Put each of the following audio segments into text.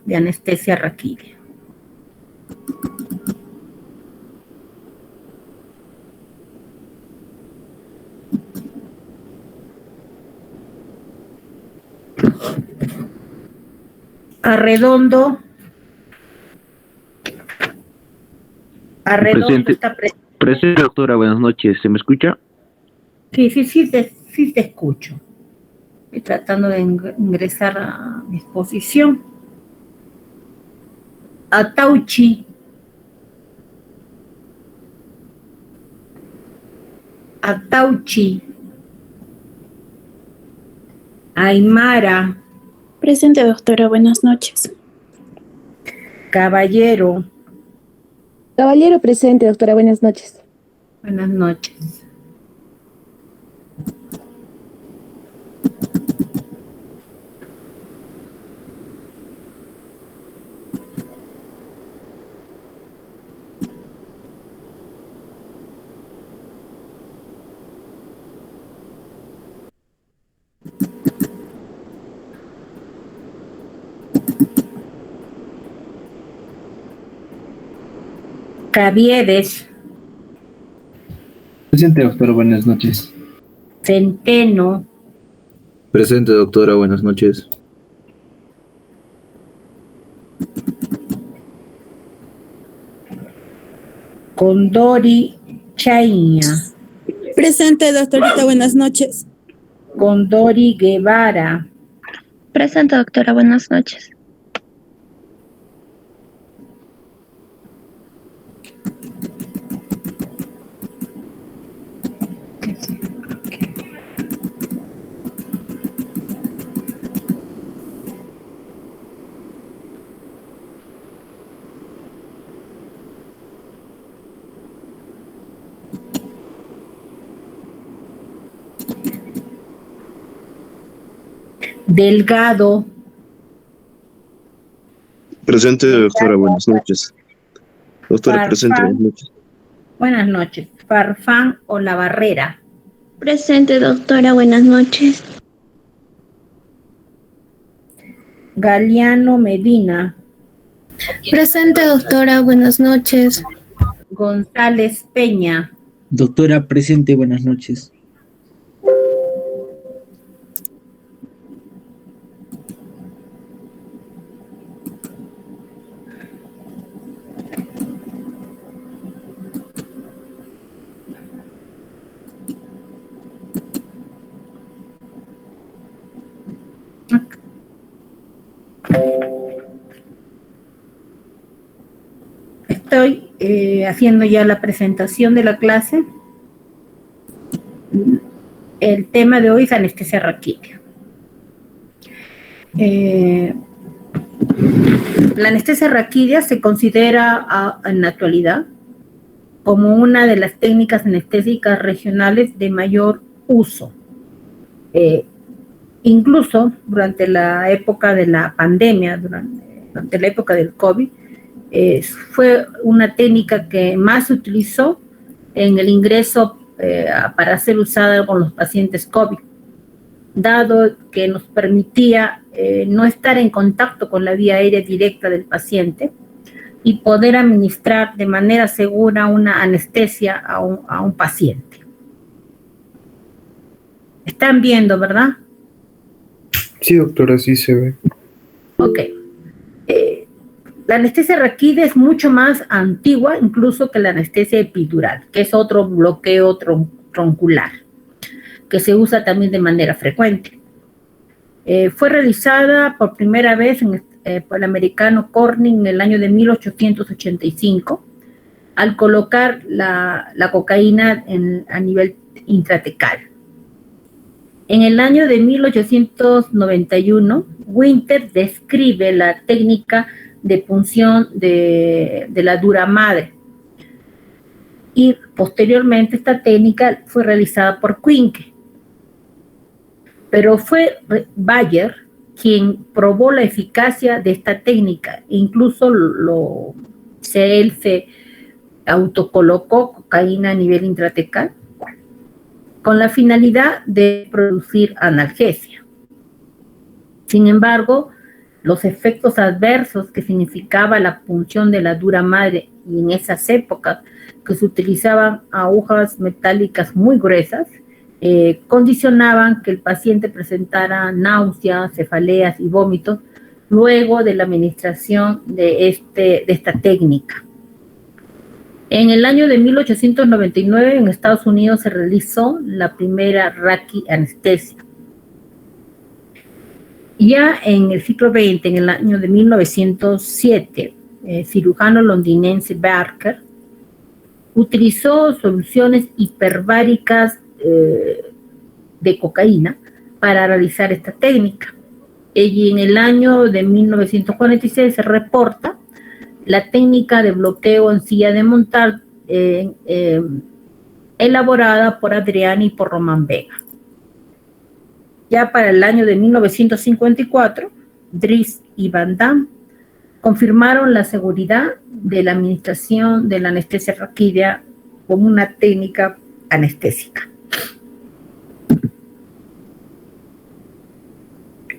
de anestesia raquídea. Arredondo. Presente. Está presente. Presente, doctora, buenas noches. ¿Se me escucha? Sí te escucho. Estoy tratando de ingresar a mi exposición. Atauchi. Aymara. Presente, doctora, buenas noches. Caballero. Caballero presente, doctora, buenas noches. Buenas noches. Caviedes. Presente, doctora, buenas noches. Centeno. Presente, doctora, buenas noches. Condori Chaña. Presente, doctorita, buenas noches. Condori Guevara. Presente, doctora, buenas noches. Delgado. Presente, doctora, buenas noches. Doctora, Farfán. presente, buenas noches. Buenas noches. Farfán Olavarrera. Presente, doctora, buenas noches. Galeano Medina. Presente, doctora, buenas noches. González Peña. Doctora, presente, buenas noches. Estoy haciendo ya la presentación de la clase. El tema de hoy es anestesia raquídea. La anestesia raquídea se considera en la actualidad como una de las técnicas anestésicas regionales de mayor uso. Incluso durante la época de la pandemia, durante la época del COVID, fue una técnica que más se utilizó en el ingreso para ser usada con los pacientes COVID, dado que nos permitía no estar en contacto con la vía aérea directa del paciente y poder administrar de manera segura una anestesia a un paciente. ¿Están viendo, verdad? Sí, doctora, sí se ve. Ok. La anestesia raquídea es mucho más antigua incluso que la anestesia epidural, que es otro bloqueo troncular, que se usa también de manera frecuente. Fue realizada por primera vez por el americano Corning en el año de 1885, al colocar la cocaína a nivel intratecal. En el año de 1891, Winter describe la técnica de punción de la dura madre. Y posteriormente esta técnica fue realizada por Quincke. Pero fue Bayer quien probó la eficacia de esta técnica. Incluso él se autocolocó cocaína a nivel intratecal con la finalidad de producir analgesia. Sin embargo, los efectos adversos que significaba la punción de la dura madre, y en esas épocas que se utilizaban agujas metálicas muy gruesas, condicionaban que el paciente presentara náuseas, cefaleas y vómitos luego de la administración de esta técnica. En el año de 1899 en Estados Unidos se realizó la primera raquianestesia. Ya en el siglo XX, en el año de 1907, el cirujano londinense Barker utilizó soluciones hiperbáricas de cocaína para realizar esta técnica. Y en el año de 1946 se reporta la técnica de bloqueo en silla de montar elaborada por Adriani y por Román Vega. Ya para el año de 1954, Dries y Van Damme confirmaron la seguridad de la administración de la anestesia raquídea como una técnica anestésica.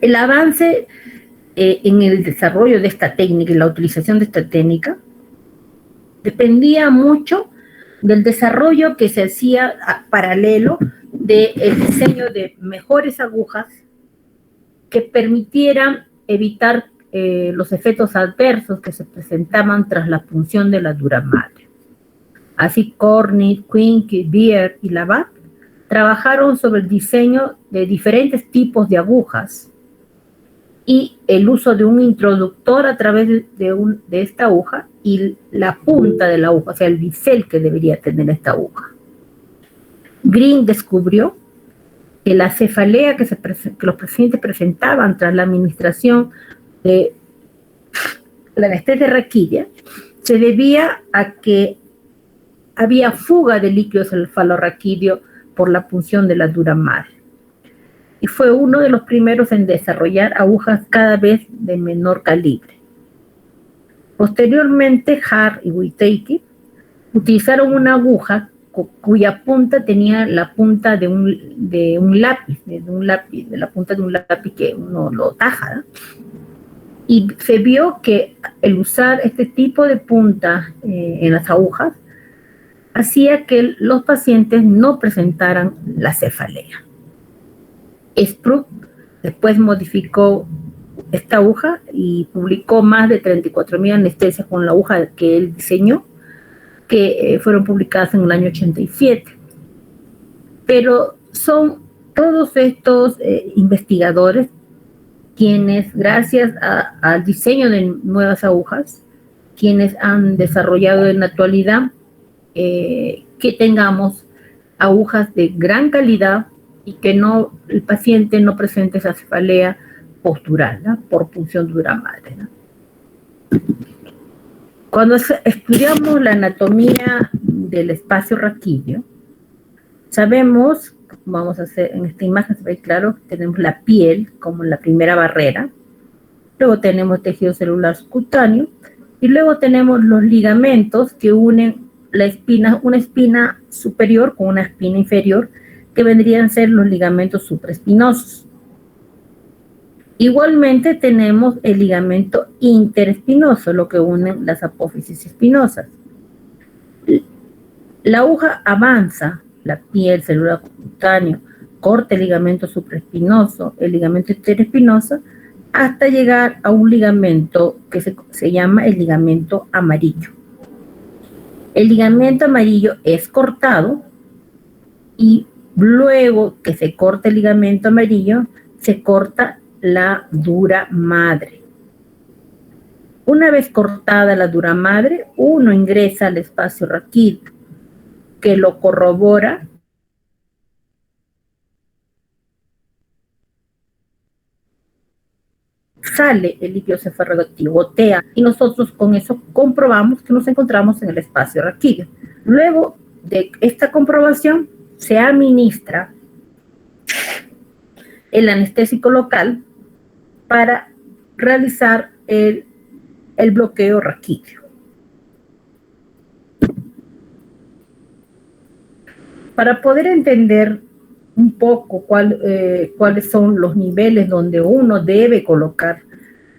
El avance en el desarrollo de esta técnica y la utilización de esta técnica dependía mucho del desarrollo que se hacía paralelo del diseño de mejores agujas que permitieran evitar los efectos adversos que se presentaban tras la punción de la dura madre. Así Cornit, Quink, Beer y Labat trabajaron sobre el diseño de diferentes tipos de agujas y el uso de un introductor a través de esta aguja y la punta de la aguja, o sea, el bisel que debería tener esta aguja. Green descubrió que la cefalea que los pacientes presentaban tras la administración de la anestesia raquídea se debía a que había fuga de líquido cefalorraquídeo por la punción de la dura madre. Y fue uno de los primeros en desarrollar agujas cada vez de menor calibre. Posteriormente, Hart y Whittaker utilizaron una aguja cuya punta tenía la punta de un lápiz, de la punta de un lápiz que uno lo taja, ¿no? Y se vio que el usar este tipo de punta en las agujas hacía que los pacientes no presentaran la cefalea. Spruck después modificó esta aguja y publicó más de 34,000 anestesias con la aguja que él diseñó, que fueron publicadas en el año 87. Pero son todos estos investigadores quienes, gracias al diseño de nuevas agujas, quienes han desarrollado en la actualidad que tengamos agujas de gran calidad y que el paciente no presente esa cefalea postural, ¿no? Por punción dura madre, ¿no? Cuando estudiamos la anatomía del espacio raquídeo, sabemos, vamos a hacer en esta imagen, se ve claro, tenemos la piel como la primera barrera, luego tenemos tejido celular subcutáneo y luego tenemos los ligamentos que unen una espina superior con una espina inferior, que vendrían a ser los ligamentos supraespinosos. Igualmente tenemos el ligamento interespinoso, lo que unen las apófisis espinosas. La aguja avanza, la piel, celular cutáneo, corta el ligamento supraespinoso, el ligamento interespinoso, hasta llegar a un ligamento que se llama el ligamento amarillo. El ligamento amarillo es cortado y luego que se corta el ligamento amarillo, se corta la dura madre. Una vez cortada la dura madre, uno ingresa al espacio raquídeo, que lo corrobora sale el líquido cefalorraquídeo, gotea, y nosotros con eso comprobamos que nos encontramos en el espacio raquídeo. Luego de esta comprobación, se administra el anestésico local para realizar el bloqueo raquídeo. Para poder entender un poco cuáles son los niveles donde uno debe colocar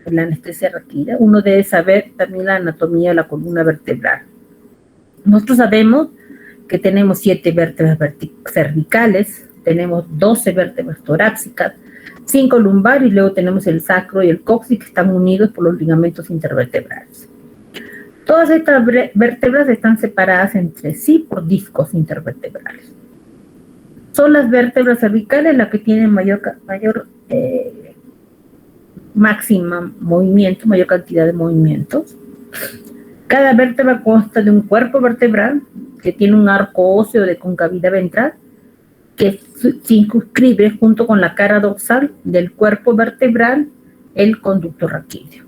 la anestesia raquídea, uno debe saber también la anatomía de la columna vertebral. Nosotros sabemos que tenemos 7 vértebras cervicales, tenemos 12 vértebras torácicas, 5 lumbares y luego tenemos el sacro y el coxis que están unidos por los ligamentos intervertebrales. Todas estas vértebras están separadas entre sí por discos intervertebrales. Son las vértebras cervicales las que tienen mayor máxima movimiento, mayor cantidad de movimientos. Cada vértebra consta de un cuerpo vertebral que tiene un arco óseo de concavidad ventral que circunscribe junto con la cara dorsal del cuerpo vertebral el conducto raquídeo.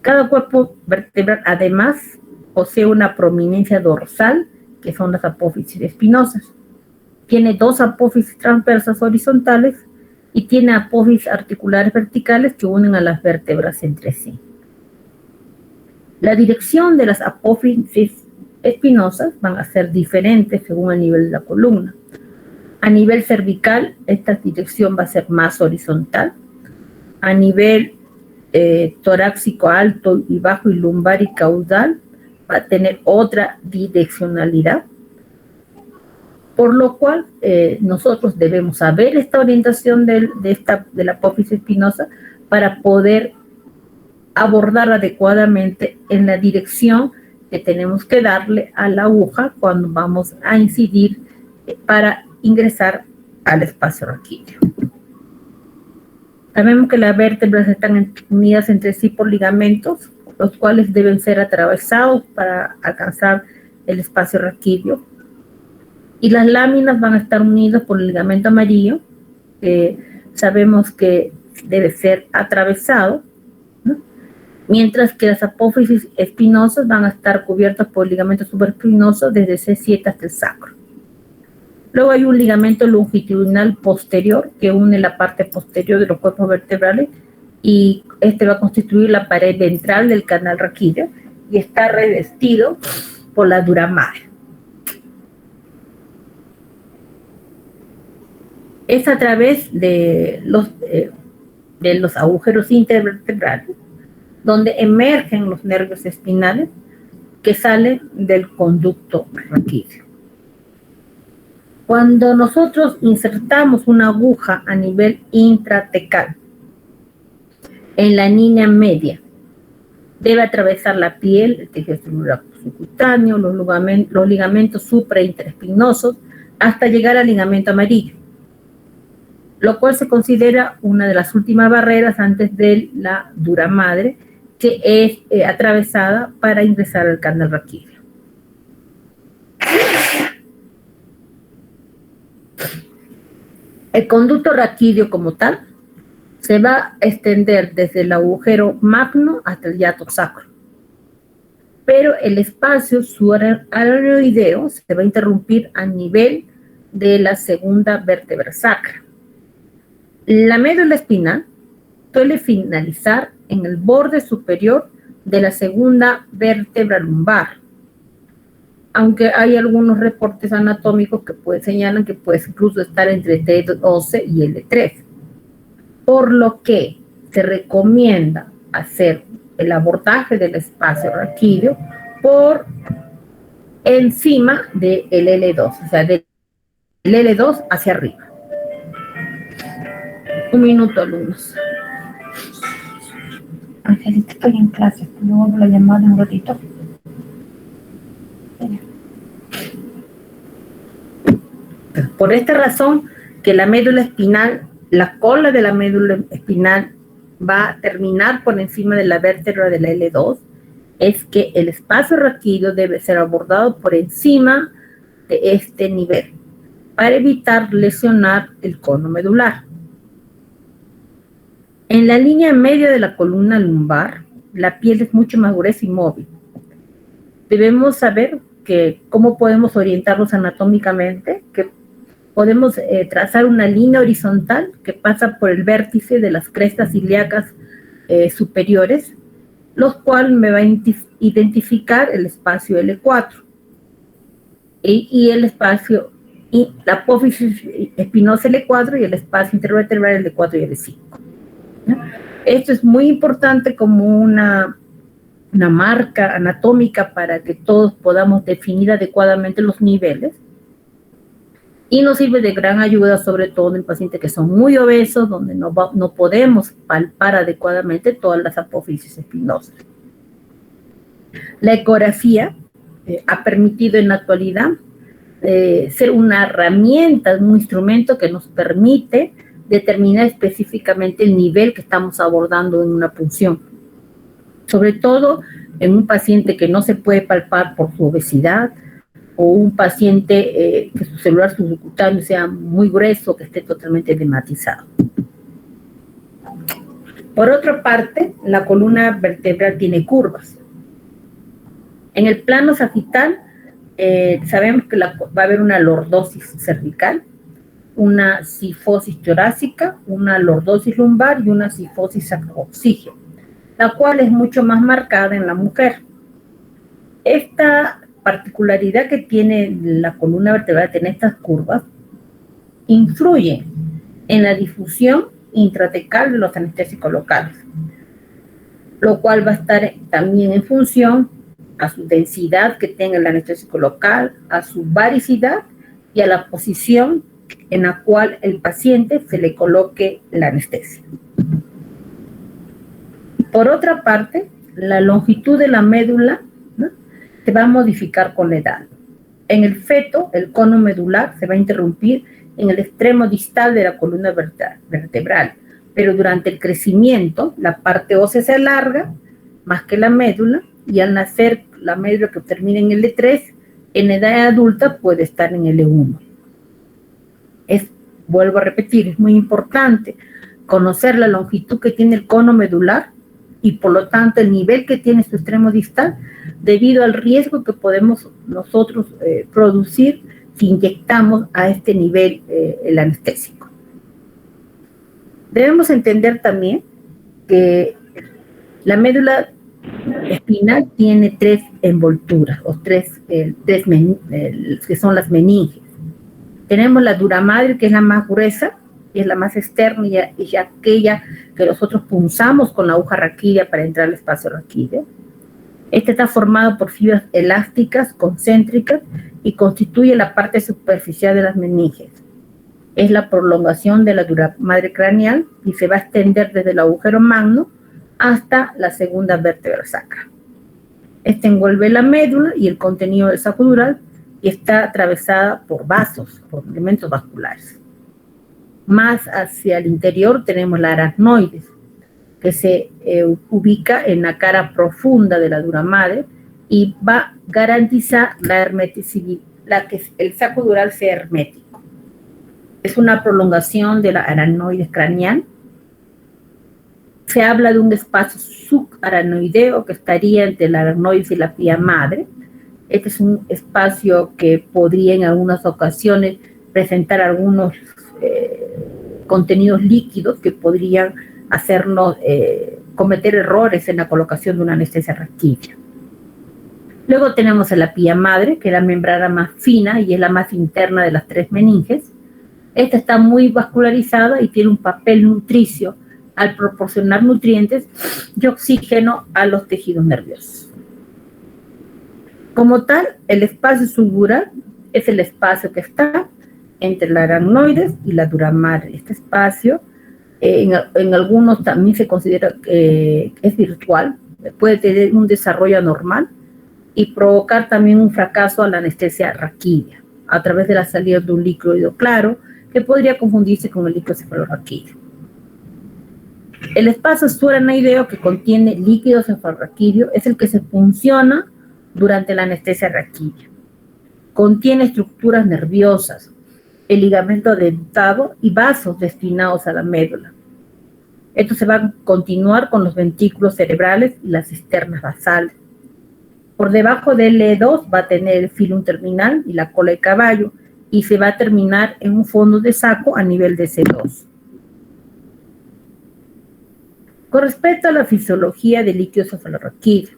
Cada cuerpo vertebral además posee una prominencia dorsal que son las apófisis espinosas. Tiene 2 apófisis transversas horizontales y tiene apófisis articulares verticales que unen a las vértebras entre sí. La dirección de las apófisis espinosas van a ser diferentes según el nivel de la columna. A nivel cervical, esta dirección va a ser más horizontal. A nivel torácico alto y bajo y lumbar y caudal, va a tener otra direccionalidad. Por lo cual, nosotros debemos saber esta orientación de la apófisis espinosa para poder abordar adecuadamente en la dirección que tenemos que darle a la aguja cuando vamos a incidir para ingresar al espacio raquídeo. Sabemos que las vértebras están unidas entre sí por ligamentos, los cuales deben ser atravesados para alcanzar el espacio raquídeo. Y las láminas van a estar unidas por el ligamento amarillo, que sabemos que debe ser atravesado, ¿no? Mientras que las apófisis espinosas van a estar cubiertas por el ligamento supraespinoso desde C7 hasta el sacro. Luego hay un ligamento longitudinal posterior que une la parte posterior de los cuerpos vertebrales y este va a constituir la pared ventral del canal raquídeo y está revestido por la dura madre. Es a través de los agujeros intervertebrales donde emergen los nervios espinales que salen del conducto raquídeo. Cuando nosotros insertamos una aguja a nivel intratecal en la línea media, debe atravesar la piel, el tejido celular subcutáneo, los ligamentos supra- e interespinosos, hasta llegar al ligamento amarillo, lo cual se considera una de las últimas barreras antes de la dura madre, que es atravesada para ingresar al canal raquídeo. El conducto raquídeo como tal se va a extender desde el agujero magno hasta el hiato sacro, pero el espacio subaracnoideo se va a interrumpir a nivel de la segunda vértebra sacra. La médula espinal suele finalizar en el borde superior de la segunda vértebra lumbar, aunque hay algunos reportes anatómicos que señalan que puede incluso estar entre T12 y L3, por lo que se recomienda hacer el abordaje del espacio raquídeo por encima del L2, o sea, del L2 hacia arriba. Un minuto, alumnos. Angelita, estoy en clase, luego la llamada un ratito. Por esta razón, que la médula espinal, la cola de la médula espinal va a terminar por encima de la vértebra de la L2, es que el espacio raquídeo debe ser abordado por encima de este nivel para evitar lesionar el cono medular. En la línea media de la columna lumbar, la piel es mucho más gruesa y móvil. Debemos saber cómo podemos orientarnos anatómicamente, que podemos trazar una línea horizontal que pasa por el vértice de las crestas ilíacas superiores, los cuales me va a identificar el espacio L4 y el espacio, y la apófisis espinosa L4 y el espacio intervertebral L4 y L5. ¿No? Esto es muy importante como una marca anatómica para que todos podamos definir adecuadamente los niveles. Y nos sirve de gran ayuda, sobre todo en pacientes que son muy obesos, donde no podemos palpar adecuadamente todas las apófisis espinosas. La ecografía ha permitido en la actualidad ser una herramienta, un instrumento que nos permite determinar específicamente el nivel que estamos abordando en una punción. Sobre todo en un paciente que no se puede palpar por su obesidad, o un paciente que su celular subcutáneo sea muy grueso, que esté totalmente edematizado. Por otra parte, la columna vertebral tiene curvas. En el plano sagital, sabemos que va a haber una lordosis cervical, una sifosis torácica, una lordosis lumbar y una sifosis sacroocígea, la cual es mucho más marcada en la mujer. Esta particularidad que tiene la columna vertebral en estas curvas influye en la difusión intratecal de los anestésicos locales, lo cual va a estar también en función a su densidad que tenga el anestésico local, a su varicidad y a la posición en la cual el paciente se le coloque la anestesia. Por otra parte, la longitud de la médula, ¿no?, se va a modificar con la edad. En el feto, el cono medular se va a interrumpir en el extremo distal de la columna vertebral, pero durante el crecimiento, la parte ósea se alarga más que la médula, y al nacer la médula que termina en L3, en edad adulta puede estar en L1. Vuelvo a repetir, es muy importante conocer la longitud que tiene el cono medular y por lo tanto el nivel que tiene su extremo distal, debido al riesgo que podemos nosotros producir si inyectamos a este nivel el anestésico. Debemos entender también que la médula espinal tiene 3 envolturas, o tres que son las meninges. Tenemos la dura madre, que es la más gruesa, y es la más externa, y es aquella que nosotros punzamos con la aguja raquídea para entrar al espacio raquídeo. Este está formado por fibras elásticas, concéntricas, y constituye la parte superficial de las meninges. Es la prolongación de la dura madre craneal y se va a extender desde el agujero magno hasta la segunda vértebra sacra. Este envuelve la médula y el contenido del saco dural y está atravesada por vasos, por elementos vasculares. Más hacia el interior tenemos la aracnoides, que se ubica en la cara profunda de la dura madre y va a garantizar la hermeticidad, que el saco dural sea hermético. Es una prolongación de la aracnoides craneal. Se habla de un espacio subaracnoideo que estaría entre la aracnoides y la pía madre. Este es un espacio que podría en algunas ocasiones presentar algunos contenidos líquidos que podrían hacernos cometer errores en la colocación de una anestesia raquídea. Luego tenemos a la pía madre, que es la membrana más fina y es la más interna de las 3 meninges. Esta está muy vascularizada y tiene un papel nutricio al proporcionar nutrientes y oxígeno a los tejidos nerviosos. Como tal, el espacio subdural es el espacio que está entre la aracnoides y la dura madre. Este espacio, en algunos también se considera que es virtual, puede tener un desarrollo anormal y provocar también un fracaso a la anestesia raquídea a través de la salida de un líquido claro que podría confundirse con el líquido cefalorraquídeo. El espacio subaracnoideo, que contiene líquido cefalorraquídeo, es el que se funciona durante la anestesia raquídea. Contiene estructuras nerviosas, el ligamento dentado y vasos destinados a la médula. Esto se va a continuar con los ventrículos cerebrales y las cisternas basales. Por debajo del E2 va a tener el filum terminal y la cola de caballo, y se va a terminar en un fondo de saco a nivel de C2. Con respecto a la fisiología del líquido cefalorraquídeo,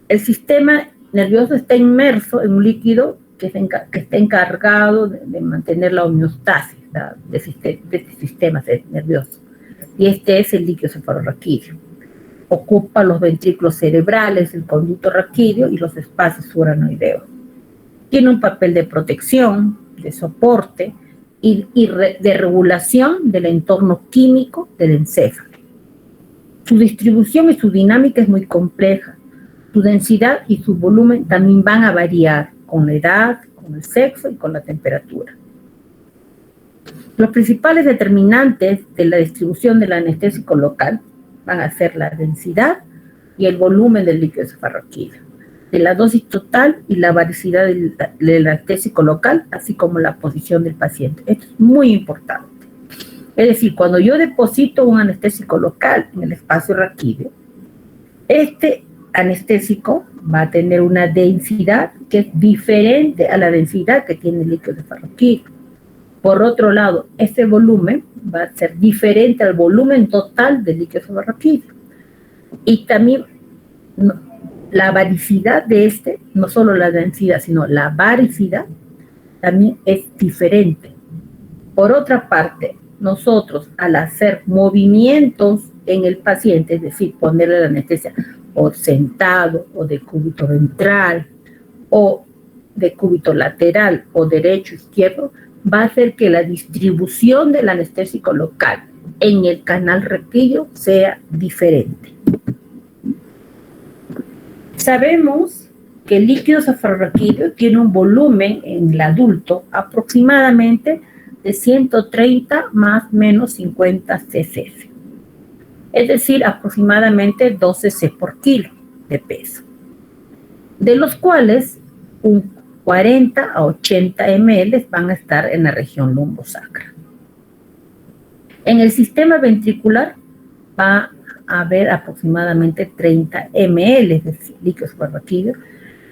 el sistema nervioso está inmerso en un líquido que está encargado de mantener la homeostasis de este sistema nervioso. y este es el líquido cefalorraquídeo. Ocupa los ventrículos cerebrales, el conducto raquídeo y los espacios subaranoideos. Tiene un papel de protección, de soporte y de regulación del entorno químico del encéfalo. Su distribución y su dinámica es muy compleja. Su densidad y su volumen también van a variar con la edad, con el sexo y con la temperatura. Los principales determinantes de la distribución del anestésico local van a ser la densidad y el volumen del líquido cefalorraquídeo, de la dosis total y la varicidad del anestésico local, así como la posición del paciente. Esto es muy importante. Es decir, cuando yo deposito un anestésico local en el espacio raquídeo, este anestésico va a tener una densidad que es diferente a la densidad que tiene el líquido cefalorraquídeo. Por otro lado, este volumen va a ser diferente al volumen total del líquido cefalorraquídeo. Y también la varicidad de este, no solo la densidad, sino la varicidad, también es diferente. Por otra parte, nosotros al hacer movimientos en el paciente, es decir, ponerle la anestesia o sentado o de cúbito ventral o de cúbito lateral o derecho izquierdo, va a hacer que la distribución del anestésico local en el canal raquídeo sea diferente. Sabemos que el líquido cefalorraquídeo tiene un volumen en el adulto aproximadamente de 130 más menos 50 cc, es decir, aproximadamente 12 cc por kilo de peso, de los cuales un 40 a 80 ml van a estar en la región lumbosacra. En el sistema ventricular va a haber aproximadamente 30 ml de líquido cefalorraquídeo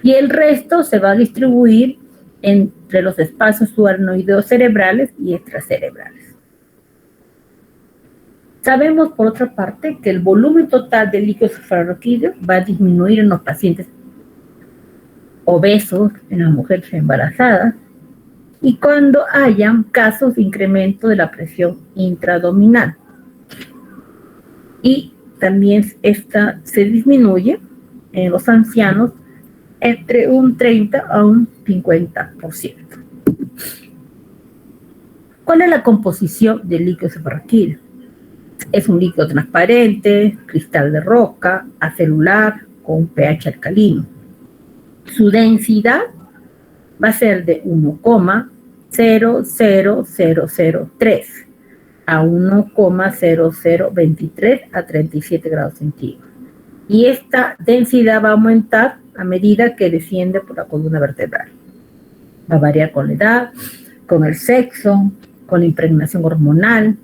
y el resto se va a distribuir entre los espacios subaranoideos cerebrales y extracerebrales. Sabemos, por otra parte, que el volumen total del líquido cefalorraquídeo va a disminuir en los pacientes obesos, en las mujeres embarazadas, y cuando hayan casos de incremento de la presión intraabdominal. Y también esta se disminuye en los ancianos entre un 30 a un 50%. ¿Cuál es la composición del líquido cefalorraquídeo? Es un líquido transparente, cristal de roca, acelular, con un pH alcalino. Su densidad va a ser de 1,00003 a 1,0023 a 37 grados centígrados. Y esta densidad va a aumentar a medida que desciende por la columna vertebral. Va a variar con la edad, con el sexo, con la impregnación hormonal,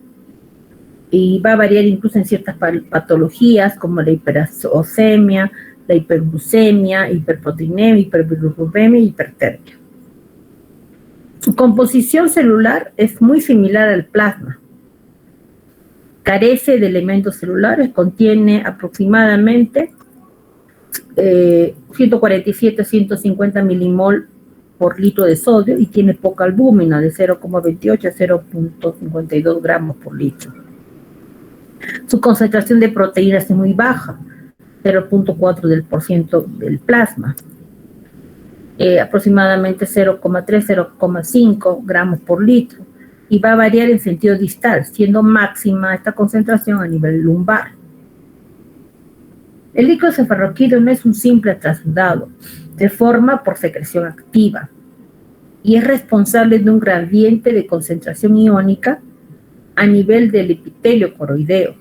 y va a variar incluso en ciertas patologías como la hiperuricemia, la hiperglucemia, hiperproteinemia, hiperbilirrubemia y hipertermia. Su composición celular es muy similar al plasma. Carece de elementos celulares, contiene aproximadamente 147 a 150 milimol por litro de sodio y tiene poca albúmina, de 0,28 a 0,52 gramos por litro. Su concentración de proteínas es muy baja, 0,4% del plasma, aproximadamente 0,3, 0,5 gramos por litro, y va a variar en sentido distal, siendo máxima esta concentración a nivel lumbar. El líquido cefalorraquídeo no es un simple transudado, se forma por secreción activa y es responsable de un gradiente de concentración iónica a nivel del epitelio coroideo.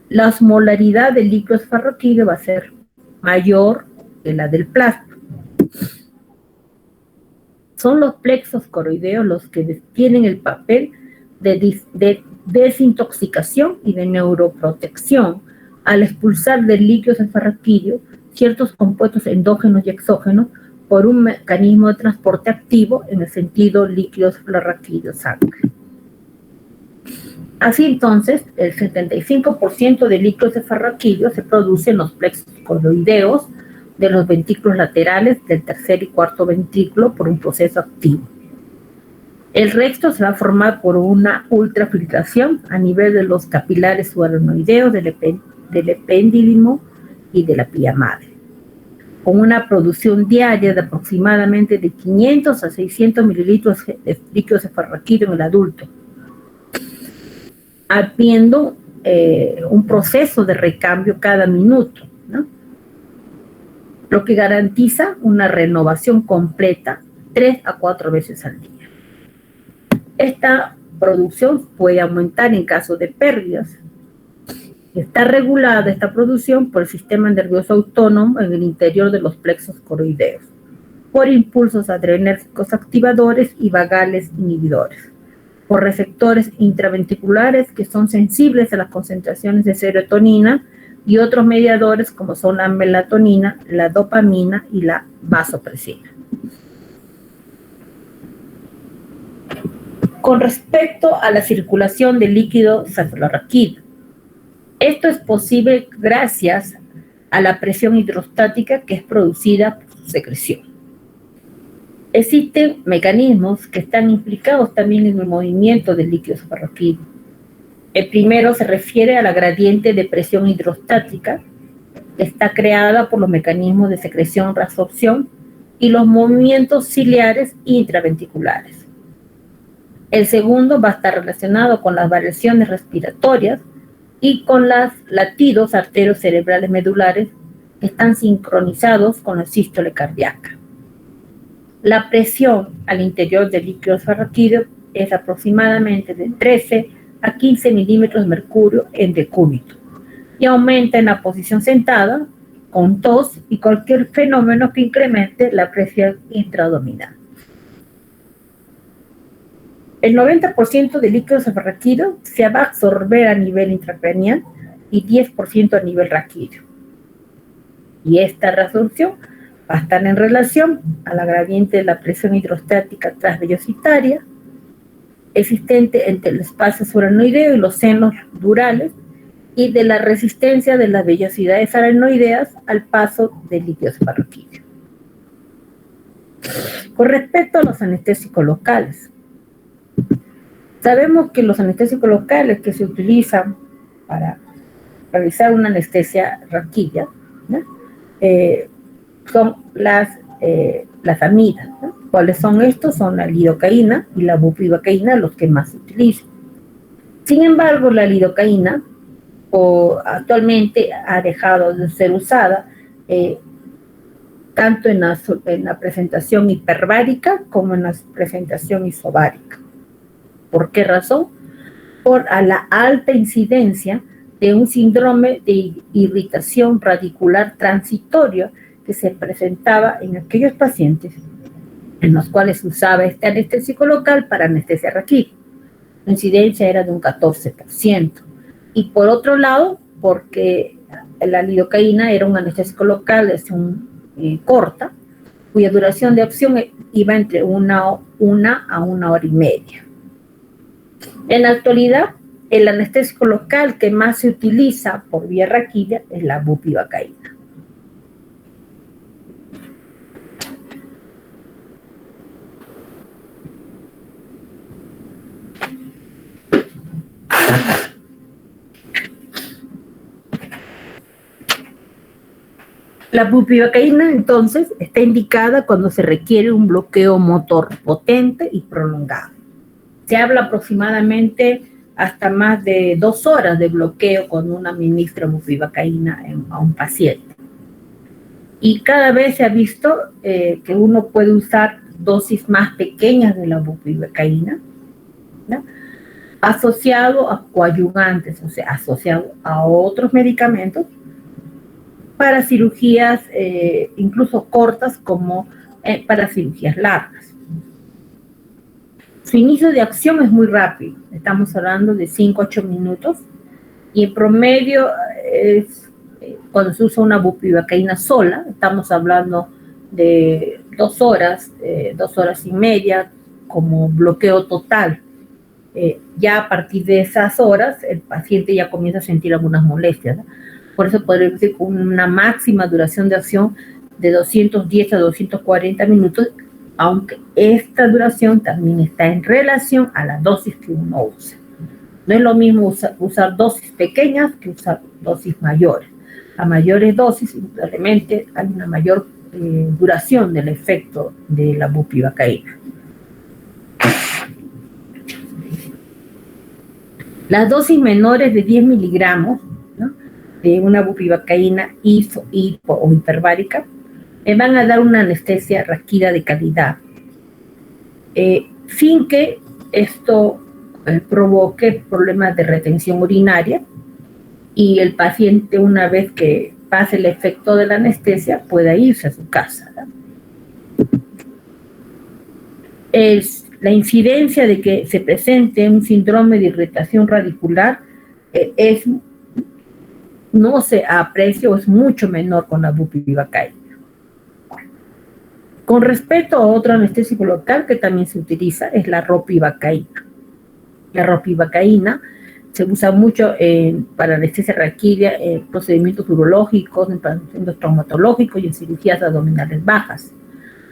La osmolaridad del líquido cefalorraquídeo va a ser mayor que la del plasma. Son los plexos coroideos los que tienen el papel de desintoxicación y de neuroprotección al expulsar del líquido cefalorraquídeo ciertos compuestos endógenos y exógenos por un mecanismo de transporte activo en el sentido líquido cefalorraquídeo sangre. Así entonces, el 75% del líquido cefalorraquídeo se produce en los plexos coroideos de los ventrículos laterales del tercer y cuarto ventrículo por un proceso activo. El resto se va a formar por una ultrafiltración a nivel de los capilares subarachnoideos del epéndidimo y de la pía madre, con una producción diaria de aproximadamente de 500 a 600 mililitros de líquido cefalorraquídeo en el adulto, habiendo un proceso de recambio cada minuto, ¿no? Lo que garantiza una renovación completa 3 a 4 veces al día. Esta producción puede aumentar en caso de pérdidas. Está regulada esta producción por el sistema nervioso autónomo en el interior de los plexos coroideos, por impulsos adrenérgicos activadores y vagales inhibidores, por receptores intraventriculares que son sensibles a las concentraciones de serotonina y otros mediadores como son la melatonina, la dopamina y la vasopresina. Con respecto a la circulación del líquido cefalorraquídeo, esto es posible gracias a la presión hidrostática que es producida por su secreción. Existen mecanismos que están implicados también en el movimiento del líquido cefalorraquídeo. El primero se refiere a la gradiente de presión hidrostática, que está creada por los mecanismos de secreción-reabsorción y los movimientos ciliares intraventriculares. El segundo va a estar relacionado con las variaciones respiratorias y con los latidos arteriocerebrales medulares que están sincronizados con la sístole cardíaca. La presión al interior del líquido cefalorraquídeo es aproximadamente de 13 a 15 milímetros de mercurio en decúbito y aumenta en la posición sentada, con tos y cualquier fenómeno que incremente la presión intraabdominal. El 90% del líquido cefalorraquídeo se va a absorber a nivel intracraneal y 10% a nivel raquídeo. Y esta reabsorción va a estar en relación a la gradiente de la presión hidrostática transvellositaria existente entre el espacio subarachnoideo y los senos durales y de la resistencia de las vellosidades arachnoideas al paso del líquido cefalorraquídeo. Con respecto a los anestésicos locales, sabemos que los anestésicos locales que se utilizan para realizar una anestesia raquídea, ¿no? Son las amidas, ¿no? ¿Cuáles son estos? Son la lidocaína y la bupivacaína los que más se utilizan. Sin embargo, la lidocaína actualmente ha dejado de ser usada tanto en la presentación hiperbárica como en la presentación isobárica. ¿Por qué razón? Por la alta incidencia de un síndrome de irritación radicular transitoria que se presentaba en aquellos pacientes en los cuales se usaba este anestésico local para anestesia raquídea. La incidencia era de un 14%. Y por otro lado, porque la lidocaína era un anestésico local de acción corta, cuya duración de acción iba entre una a 1 hora y media. En la actualidad, el anestésico local que más se utiliza por vía raquídea es la bupivacaína. La bupivacaína, entonces, está indicada cuando se requiere un bloqueo motor potente y prolongado. Se habla aproximadamente hasta más de 2 horas de bloqueo cuando uno administra bupivacaína a un paciente. Y cada vez se ha visto que uno puede usar dosis más pequeñas de la bupivacaína, ¿no? Asociado a coadyuvantes, o sea, asociado a otros medicamentos, para cirugías incluso cortas como para cirugías largas. Su inicio de acción es muy rápido, estamos hablando de 5 a 8 minutos, y en promedio cuando se usa una bupivacaína sola, estamos hablando de 2 horas, 2 horas y media como bloqueo total. Ya a partir de esas horas el paciente ya comienza a sentir algunas molestias, ¿no? Por eso podríamos decir con una máxima duración de acción de 210 a 240 minutos aunque esta duración también está en relación a la dosis que uno usa. No es lo mismo usar dosis pequeñas que usar dosis mayores. A mayores dosis, indudablemente, hay una mayor duración del efecto de la bupivacaína. Las dosis menores de 10 miligramos, ¿no?, de una bupivacaína hipo o hiperbárica van a dar una anestesia raquídea de calidad, sin que esto provoque problemas de retención urinaria, y el paciente, una vez que pase el efecto de la anestesia, pueda irse a su casa, ¿no? La incidencia de que se presente un síndrome de irritación radicular no se aprecia o es mucho menor con la bupivacaína. Con respecto a otro anestésico local que también se utiliza es la ropivacaína. La ropivacaína se usa mucho para anestesia raquídea en procedimientos urológicos, en procedimientos traumatológicos y en cirugías abdominales bajas,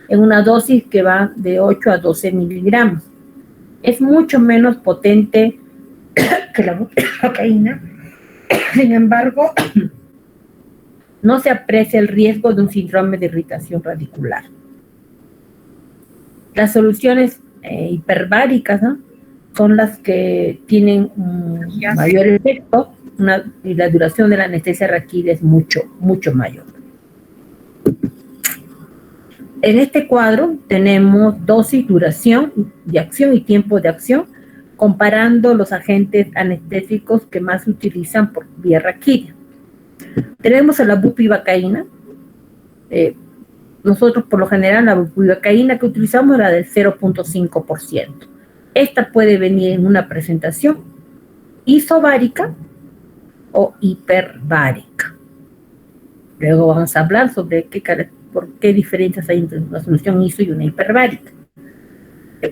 en una dosis que va de 8 a 12 miligramos. Es mucho menos potente que la bupivacaína. Sin embargo, no se aprecia el riesgo de un síndrome de irritación radicular. Las soluciones hiperbáricas, ¿no?, son las que tienen mayor efecto, y la duración de la anestesia raquídea es mucho mayor. En este cuadro tenemos dosis, duración de acción y tiempo de acción, comparando los agentes anestésicos que más se utilizan por vía raquídea. Tenemos a la bupivacaína. Nosotros, por lo general, la bupivacaína que utilizamos es la del 0.5%. Esta puede venir en una presentación isobárica o hiperbárica. Luego vamos a hablar sobre por qué diferencias hay entre una solución iso y una hiperbárica.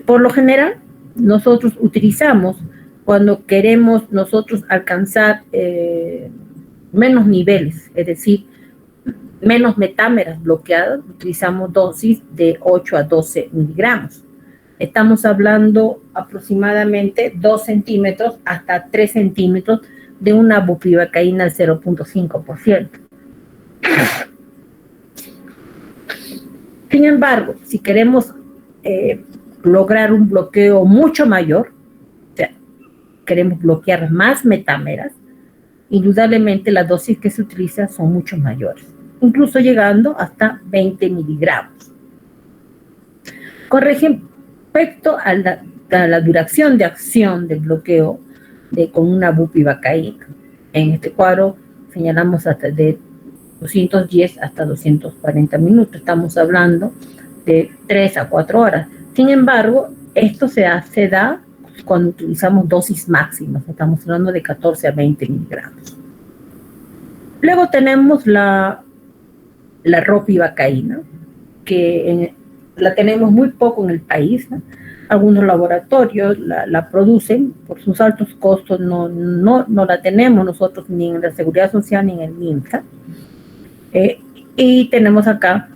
Por lo general, nosotros utilizamos, cuando queremos nosotros alcanzar menos niveles, es decir, menos metámeras bloqueadas, utilizamos dosis de 8 a 12 miligramos. Estamos hablando aproximadamente 2 centímetros hasta 3 centímetros de una bupivacaína al 0.5%. Sin embargo, si queremos lograr un bloqueo mucho mayor, o sea, queremos bloquear más metámeras, indudablemente las dosis que se utilizan son mucho mayores, incluso llegando hasta 20 miligramos. Con respecto a la duración de acción del bloqueo con una bupivacaína, en este cuadro señalamos hasta de 210 hasta 240 minutos, estamos hablando de 3 a 4 horas. Sin embargo, esto se da cuando utilizamos dosis máximas, estamos hablando de 14 a 20 miligramos. Luego tenemos la ropivacaína, que la tenemos muy poco en el país, ¿no? Algunos laboratorios la producen, por sus altos costos no la tenemos nosotros ni en la Seguridad Social ni en el MINSA. Y tenemos acá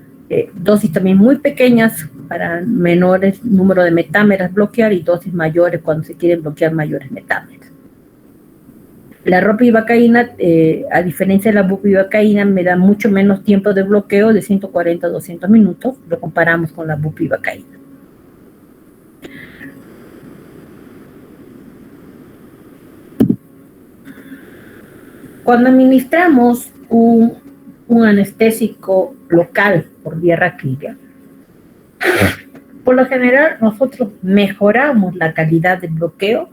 dosis también muy pequeñas para menores número de metámeras bloquear y dosis mayores cuando se quieren bloquear mayores metámeras. La ropivacaína, a diferencia de la bupivacaína, me da mucho menos tiempo de bloqueo, de 140 a 200 minutos, lo comparamos con la bupivacaína. Cuando administramos un anestésico local por vía raquídea, por lo general nosotros mejoramos la calidad del bloqueo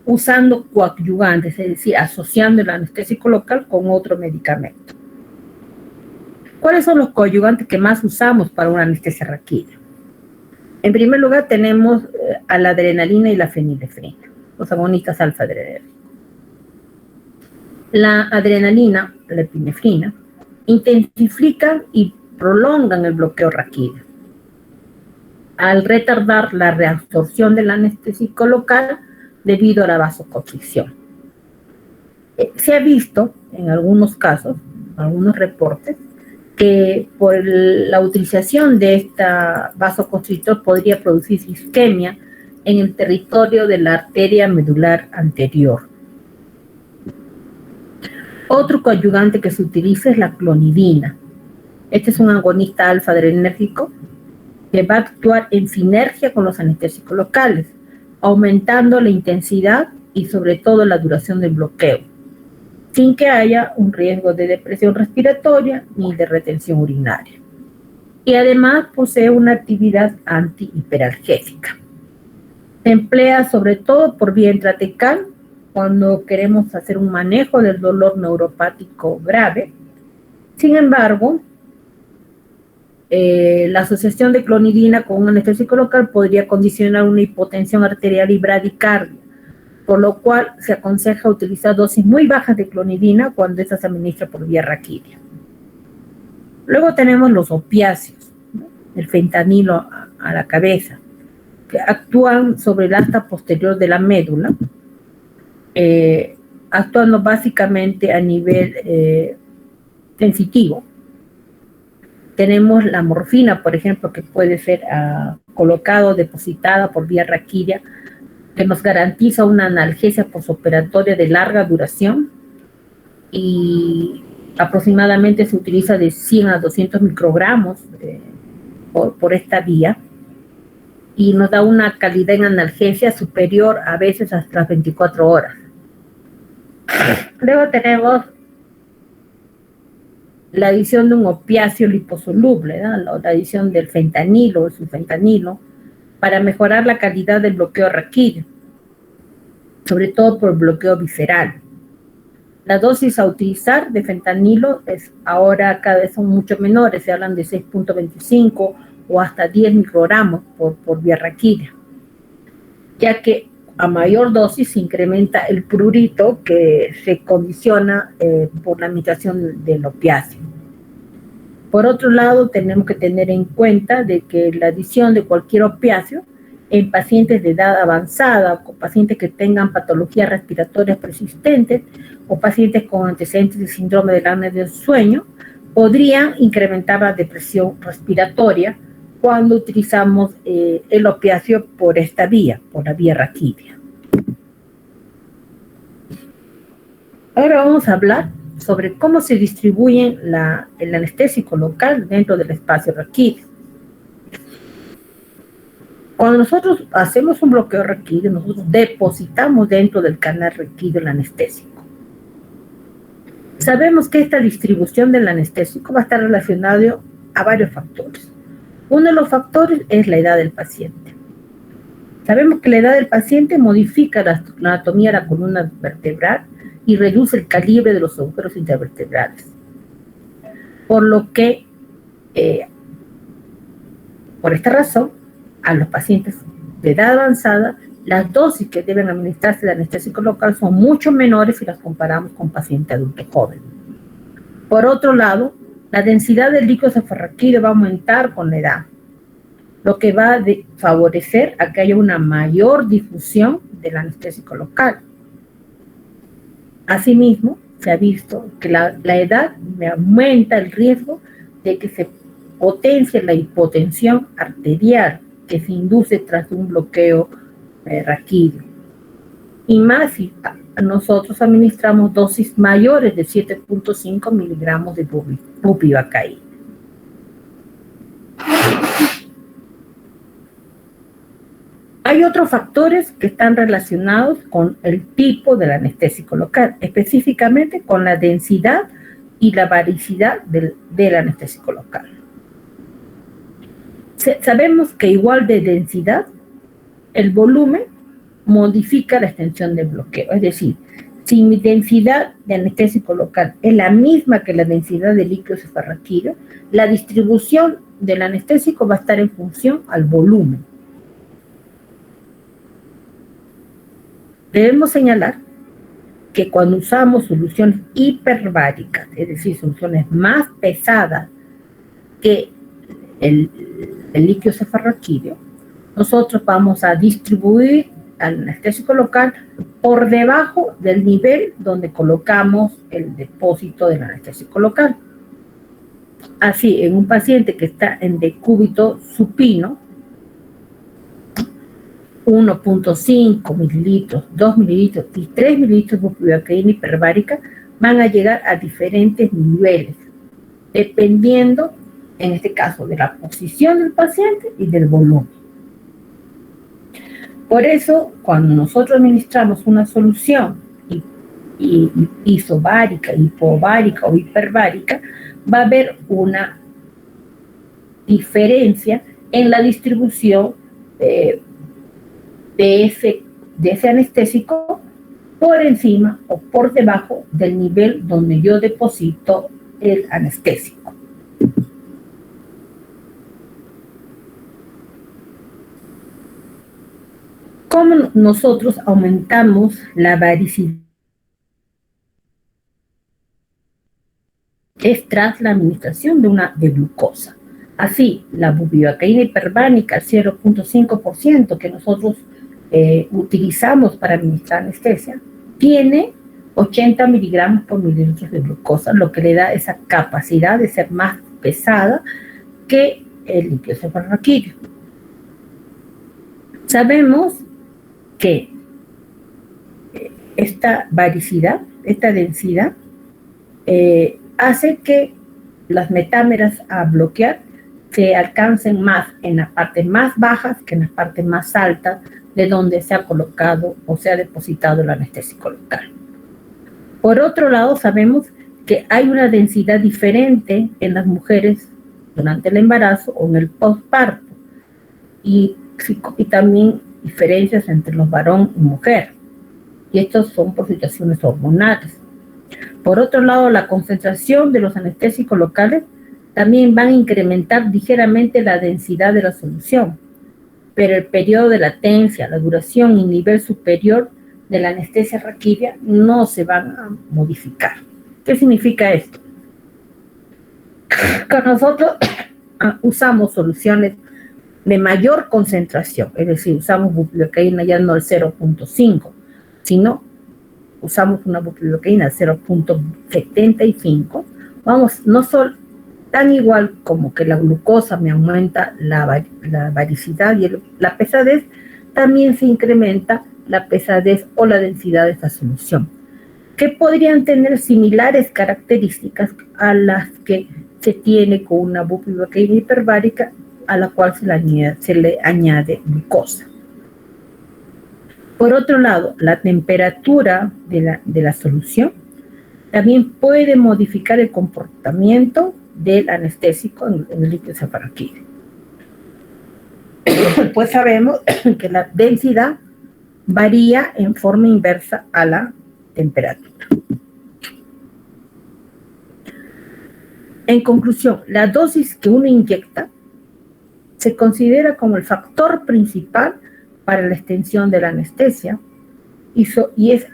usando coadyuvantes, es decir, asociando el anestésico local con otro medicamento. ¿Cuáles son los coadyuvantes que más usamos para una anestesia raquídea? En primer lugar tenemos a la adrenalina y la fenilefrina, los agonistas alfa-adrenérgicos. La adrenalina, la epinefrina, intensifican y prolongan el bloqueo raquídeo al retardar la reabsorción del anestésico local debido a la vasoconstricción. Se ha visto en algunos casos, en algunos reportes, que por la utilización de este vasoconstrictor podría producir isquemia en el territorio de la arteria medular anterior. Otro coadyuvante que se utiliza es la clonidina. Este es un agonista alfa-adrenérgico que va a actuar en sinergia con los anestésicos locales, aumentando la intensidad y sobre todo la duración del bloqueo, sin que haya un riesgo de depresión respiratoria ni de retención urinaria. Y además posee una actividad antihiperalgésica. Se emplea sobre todo por vía intratecal cuando queremos hacer un manejo del dolor neuropático grave. Sin embargo, la asociación de clonidina con un anestésico local podría condicionar una hipotensión arterial y bradicardia, por lo cual se aconseja utilizar dosis muy bajas de clonidina cuando esta se administra por vía raquídea. Luego tenemos los opiáceos, ¿no? El fentanilo a la cabeza, que actúan sobre el asta posterior de la médula, actuando básicamente a nivel sensitivo. Tenemos la morfina, por ejemplo, que puede ser colocada o depositada por vía raquídea, que nos garantiza una analgesia posoperatoria de larga duración y aproximadamente se utiliza de 100 a 200 microgramos por esta vía y nos da una calidad en analgesia superior a veces hasta las 24 horas. Luego tenemos la adición de un opiáceo liposoluble, ¿no? La adición del fentanilo o sulfentanilo para mejorar la calidad del bloqueo raquídeo, sobre todo por bloqueo visceral. La dosis a utilizar de fentanilo ahora cada vez son mucho menores, se hablan de 6.25 o hasta 10 microgramos por vía raquídea, ya que a mayor dosis se incrementa el prurito que se condiciona por la administración del opiáceo. Por otro lado, tenemos que tener en cuenta de que la adición de cualquier opiáceo en pacientes de edad avanzada, o pacientes que tengan patologías respiratorias persistentes o pacientes con antecedentes de síndrome del apnea del sueño, podrían incrementar la depresión respiratoria cuando utilizamos el opiáceo por esta vía, por la vía raquídea. Ahora vamos a hablar sobre cómo se distribuye el anestésico local dentro del espacio raquídeo. Cuando nosotros hacemos un bloqueo raquídeo, nosotros depositamos dentro del canal raquídeo el anestésico. Sabemos que esta distribución del anestésico va a estar relacionado a varios factores. Uno de los factores es la edad del paciente. Sabemos que la edad del paciente modifica la anatomía de la columna vertebral y reduce el calibre de los agujeros intervertebrales. Por lo que, por esta razón, a los pacientes de edad avanzada, las dosis que deben administrarse de anestésico local son mucho menores si las comparamos con pacientes adultos jóvenes. Por otro lado, la densidad del líquido cefalorraquídeo va a aumentar con la edad, lo que va a favorecer a que haya una mayor difusión del anestésico local. Asimismo, se ha visto que la edad aumenta el riesgo de que se potencie la hipotensión arterial que se induce tras un bloqueo raquídeo. Y más si nosotros administramos dosis mayores de 7.5 miligramos de bupivacaína. Hay otros factores que están relacionados con el tipo del anestésico local, específicamente con la densidad y la varicidad del anestésico local. Sabemos que igual de densidad, el volumen modifica la extensión del bloqueo. Es decir, si mi densidad de anestésico local es la misma que la densidad de líquido cefalorraquídeo, la distribución del anestésico va a estar en función al volumen. Debemos señalar que cuando usamos soluciones hiperbáricas, es decir, soluciones más pesadas que el líquido cefalorraquídeo, nosotros vamos a distribuir al anestésico local por debajo del nivel donde colocamos el depósito del anestésico local. Así, en un paciente que está en decúbito supino, 1.5 mililitros, 2 mililitros y 3 mililitros de bupivacaína hiperbárica van a llegar a diferentes niveles, dependiendo, en este caso, de la posición del paciente y del volumen. Por eso, cuando nosotros administramos una solución isobárica, hipovárica o hiperbárica, va a haber una diferencia en la distribución de ese anestésico por encima o por debajo del nivel donde yo deposito el anestésico. ¿Cómo nosotros aumentamos la varicidad? Es tras la administración de glucosa. Así, la bupivacaína hiperbárica, el 0.5% que nosotros utilizamos para administrar anestesia, tiene 80 miligramos por mililitro de glucosa, lo que le da esa capacidad de ser más pesada que el líquido cefalorraquídeo. Sabemos que esta varicidad, esta densidad, hace que las metámeras a bloquear se alcancen más en las partes más bajas que en las partes más altas de donde se ha colocado o se ha depositado el anestésico local. Por otro lado, sabemos que hay una densidad diferente en las mujeres durante el embarazo o en el postparto y también diferencias entre los varón y mujer. Y estos son por situaciones hormonales. Por otro lado, la concentración de los anestésicos locales también van a incrementar ligeramente la densidad de la solución, pero el periodo de latencia, la duración y nivel superior de la anestesia raquídea no se van a modificar. ¿Qué significa esto? Que nosotros usamos soluciones de mayor concentración, es decir, usamos bupivacaína ya no al 0.5, sino usamos una bupivacaína 0.75, vamos, no son tan igual como que la glucosa me aumenta la varicidad y la pesadez, también se incrementa la pesadez o la densidad de esta solución, que podrían tener similares características a las que se tiene con una bupivacaína hiperbárica a la cual se le añade glucosa. Por otro lado, la temperatura de la solución también puede modificar el comportamiento del anestésico en el líquido cefalorraquídeo. Pues sabemos que la densidad varía en forma inversa a la temperatura. En conclusión, la dosis que uno inyecta se considera como el factor principal para la extensión de la anestesia y es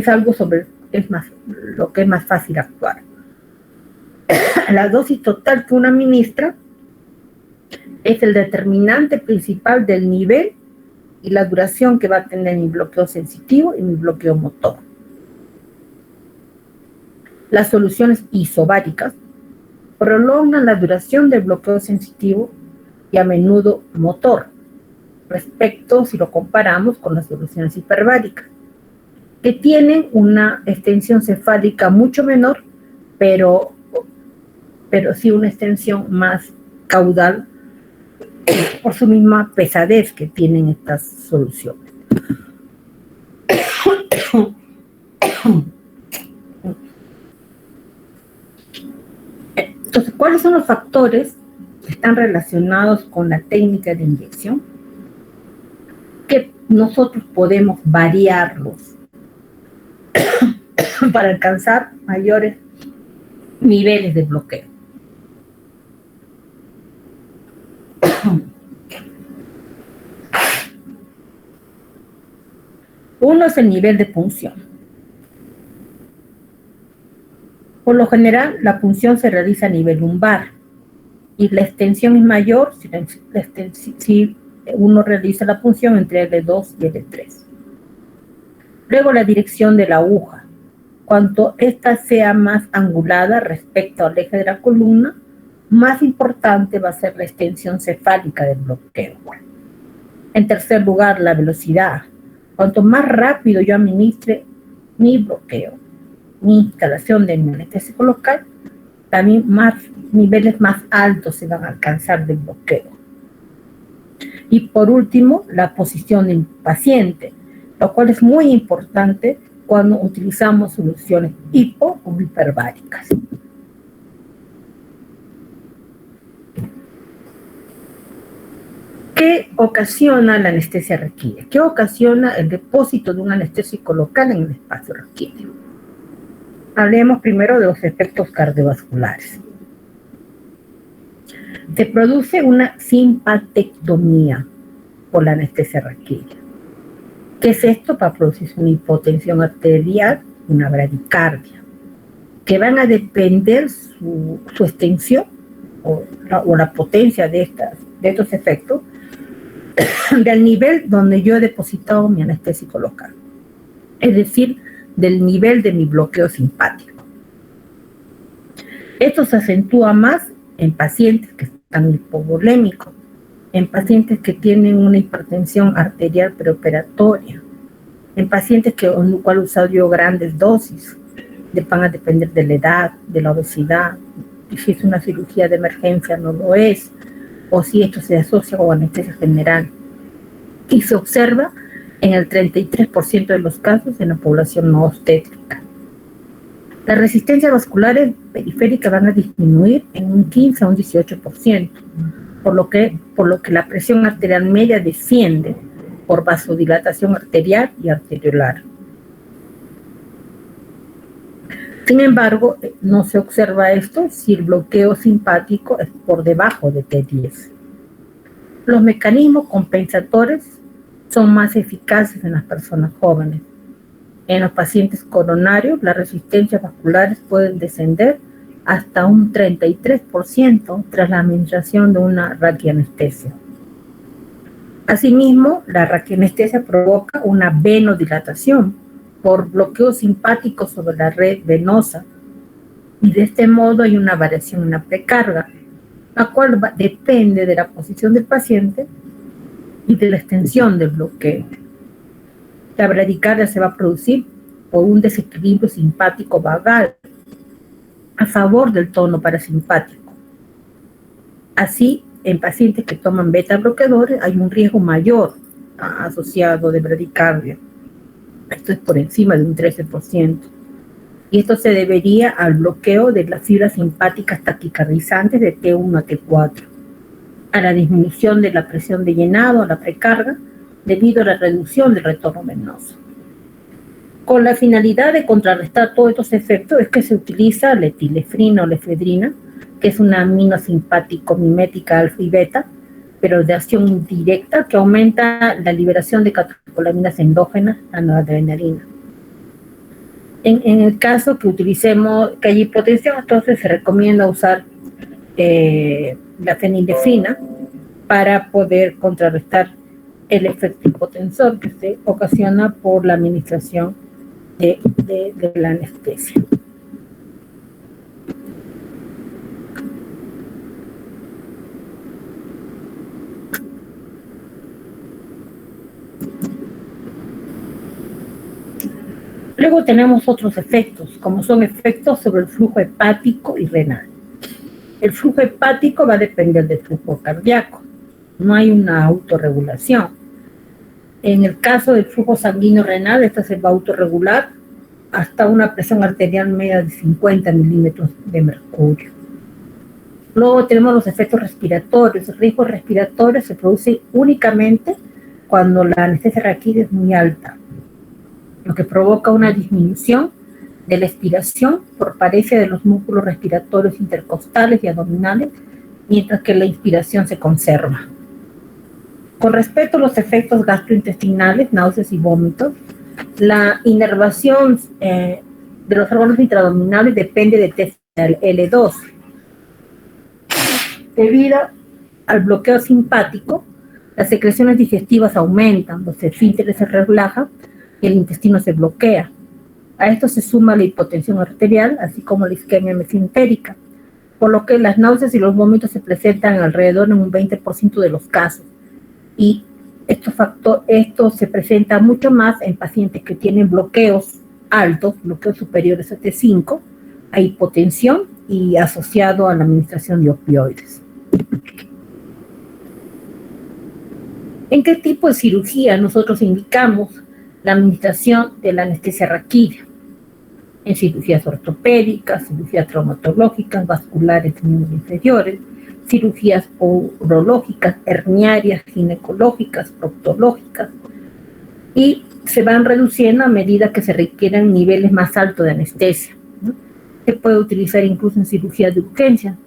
algo lo que es más fácil actuar. La dosis total que uno administra es el determinante principal del nivel y la duración que va a tener mi bloqueo sensitivo y mi bloqueo motor. Las soluciones isobáricas prolongan la duración del bloqueo sensitivo y a menudo motor, respecto si lo comparamos con las soluciones hiperbáricas, que tienen una extensión cefálica mucho menor, pero sí una extensión más caudal por su misma pesadez que tienen estas soluciones. Entonces, ¿cuáles son los factores que están relacionados con la técnica de inyección? Que nosotros podemos variarlos para alcanzar mayores niveles de bloqueo. Uno es el nivel de punción. Por lo general, la punción se realiza a nivel lumbar y la extensión es mayor si uno realiza la punción entre L2 y L3. Luego la dirección de la aguja. Cuanto ésta sea más angulada respecto al eje de la columna, más importante va a ser la extensión cefálica del bloqueo. En tercer lugar, la velocidad. Cuanto más rápido yo administre mi bloqueo, mi instalación de mi anestésico local, también más niveles más altos se van a alcanzar del bloqueo. Y por último, la posición del paciente, lo cual es muy importante cuando utilizamos soluciones hipo o hiperbáricas. ¿Qué ocasiona la anestesia raquídea? ¿Qué ocasiona el depósito de un anestésico local en el espacio raquídeo? Hablemos primero de los efectos cardiovasculares. Se produce una simpatectomía por la anestesia raquídea. ¿Qué es esto? Para producir una hipotensión arterial, una bradicardia, que van a depender su extensión o la potencia de estos efectos del nivel donde yo he depositado mi anestésico local, es decir, del nivel de mi bloqueo simpático. Esto se acentúa más en pacientes que están hipovolémicos, en pacientes que tienen una hipertensión arterial preoperatoria, en pacientes con lo cual he usado yo grandes dosis, van a depender de la edad, de la obesidad, y si es una cirugía de emergencia no lo es, o si esto se asocia con anestesia general. Y se observa en el 33% de los casos en la población no obstétrica. Las resistencias vasculares periféricas van a disminuir en un 15 a un 18%, por lo que la presión arterial media desciende por vasodilatación arterial y arteriolar. Sin embargo, no se observa esto si el bloqueo simpático es por debajo de T10. Los mecanismos compensadores son más eficaces en las personas jóvenes. En los pacientes coronarios, las resistencias vasculares pueden descender hasta un 33% tras la administración de una raquianestesia. Asimismo, la raquianestesia provoca una venodilatación por bloqueo simpático sobre la red venosa, y de este modo hay una variación en la precarga, la cual depende de la posición del paciente y de la extensión del bloqueo. La bradicardia se va a producir por un desequilibrio simpático vagal a favor del tono parasimpático. Así, en pacientes que toman beta bloqueadores hay un riesgo mayor asociado de bradicardia. Esto es por encima de un 13%. Y esto se debería al bloqueo de las fibras simpáticas taquicardizantes de T1 a T4, a la disminución de la presión de llenado, a la precarga, debido a la reducción del retorno venoso. Con la finalidad de contrarrestar todos estos efectos es que se utiliza la etilefrina o la efedrina, que es una aminosimpático mimética alfa y beta, pero de acción indirecta que aumenta la liberación de catecolaminas endógenas a la adrenalina. En el caso que utilicemos, que haya hipotensión, entonces se recomienda usar la fenilefrina para poder contrarrestar el efecto hipotensor que se ocasiona por la administración de la anestesia. Luego tenemos otros efectos, como son efectos sobre el flujo hepático y renal. El flujo hepático va a depender del flujo cardíaco. No hay una autorregulación. En el caso del flujo sanguíneo renal, esta se va a autorregular hasta una presión arterial media de 50 milímetros de mercurio. Luego tenemos los efectos respiratorios. El riesgo respiratorio se produce únicamente cuando la anestesia raquídea es muy alta, lo que provoca una disminución de la expiración por paresia de los músculos respiratorios intercostales y abdominales, mientras que la inspiración se conserva. Con respecto a los efectos gastrointestinales, náuseas y vómitos, la inervación de los órganos intraabdominales depende de TSL2. Debido al bloqueo simpático, las secreciones digestivas aumentan, los esfínteres se relajan y el intestino se bloquea. A esto se suma la hipotensión arterial, así como la isquemia mesentérica, por lo que las náuseas y los vómitos se presentan alrededor en un 20% de los casos. Y esto se presenta mucho más en pacientes que tienen bloqueos altos, bloqueos superiores a T5, a hipotensión y asociado a la administración de opioides. ¿En qué tipo de cirugía nosotros indicamos la administración de la anestesia raquídea? En cirugías ortopédicas, cirugías traumatológicas, vasculares de miembros inferiores, cirugías urológicas, herniarias, ginecológicas, proctológicas, y se van reduciendo a medida que se requieren niveles más altos de anestesia, ¿no? Se puede utilizar incluso en cirugías de urgencia.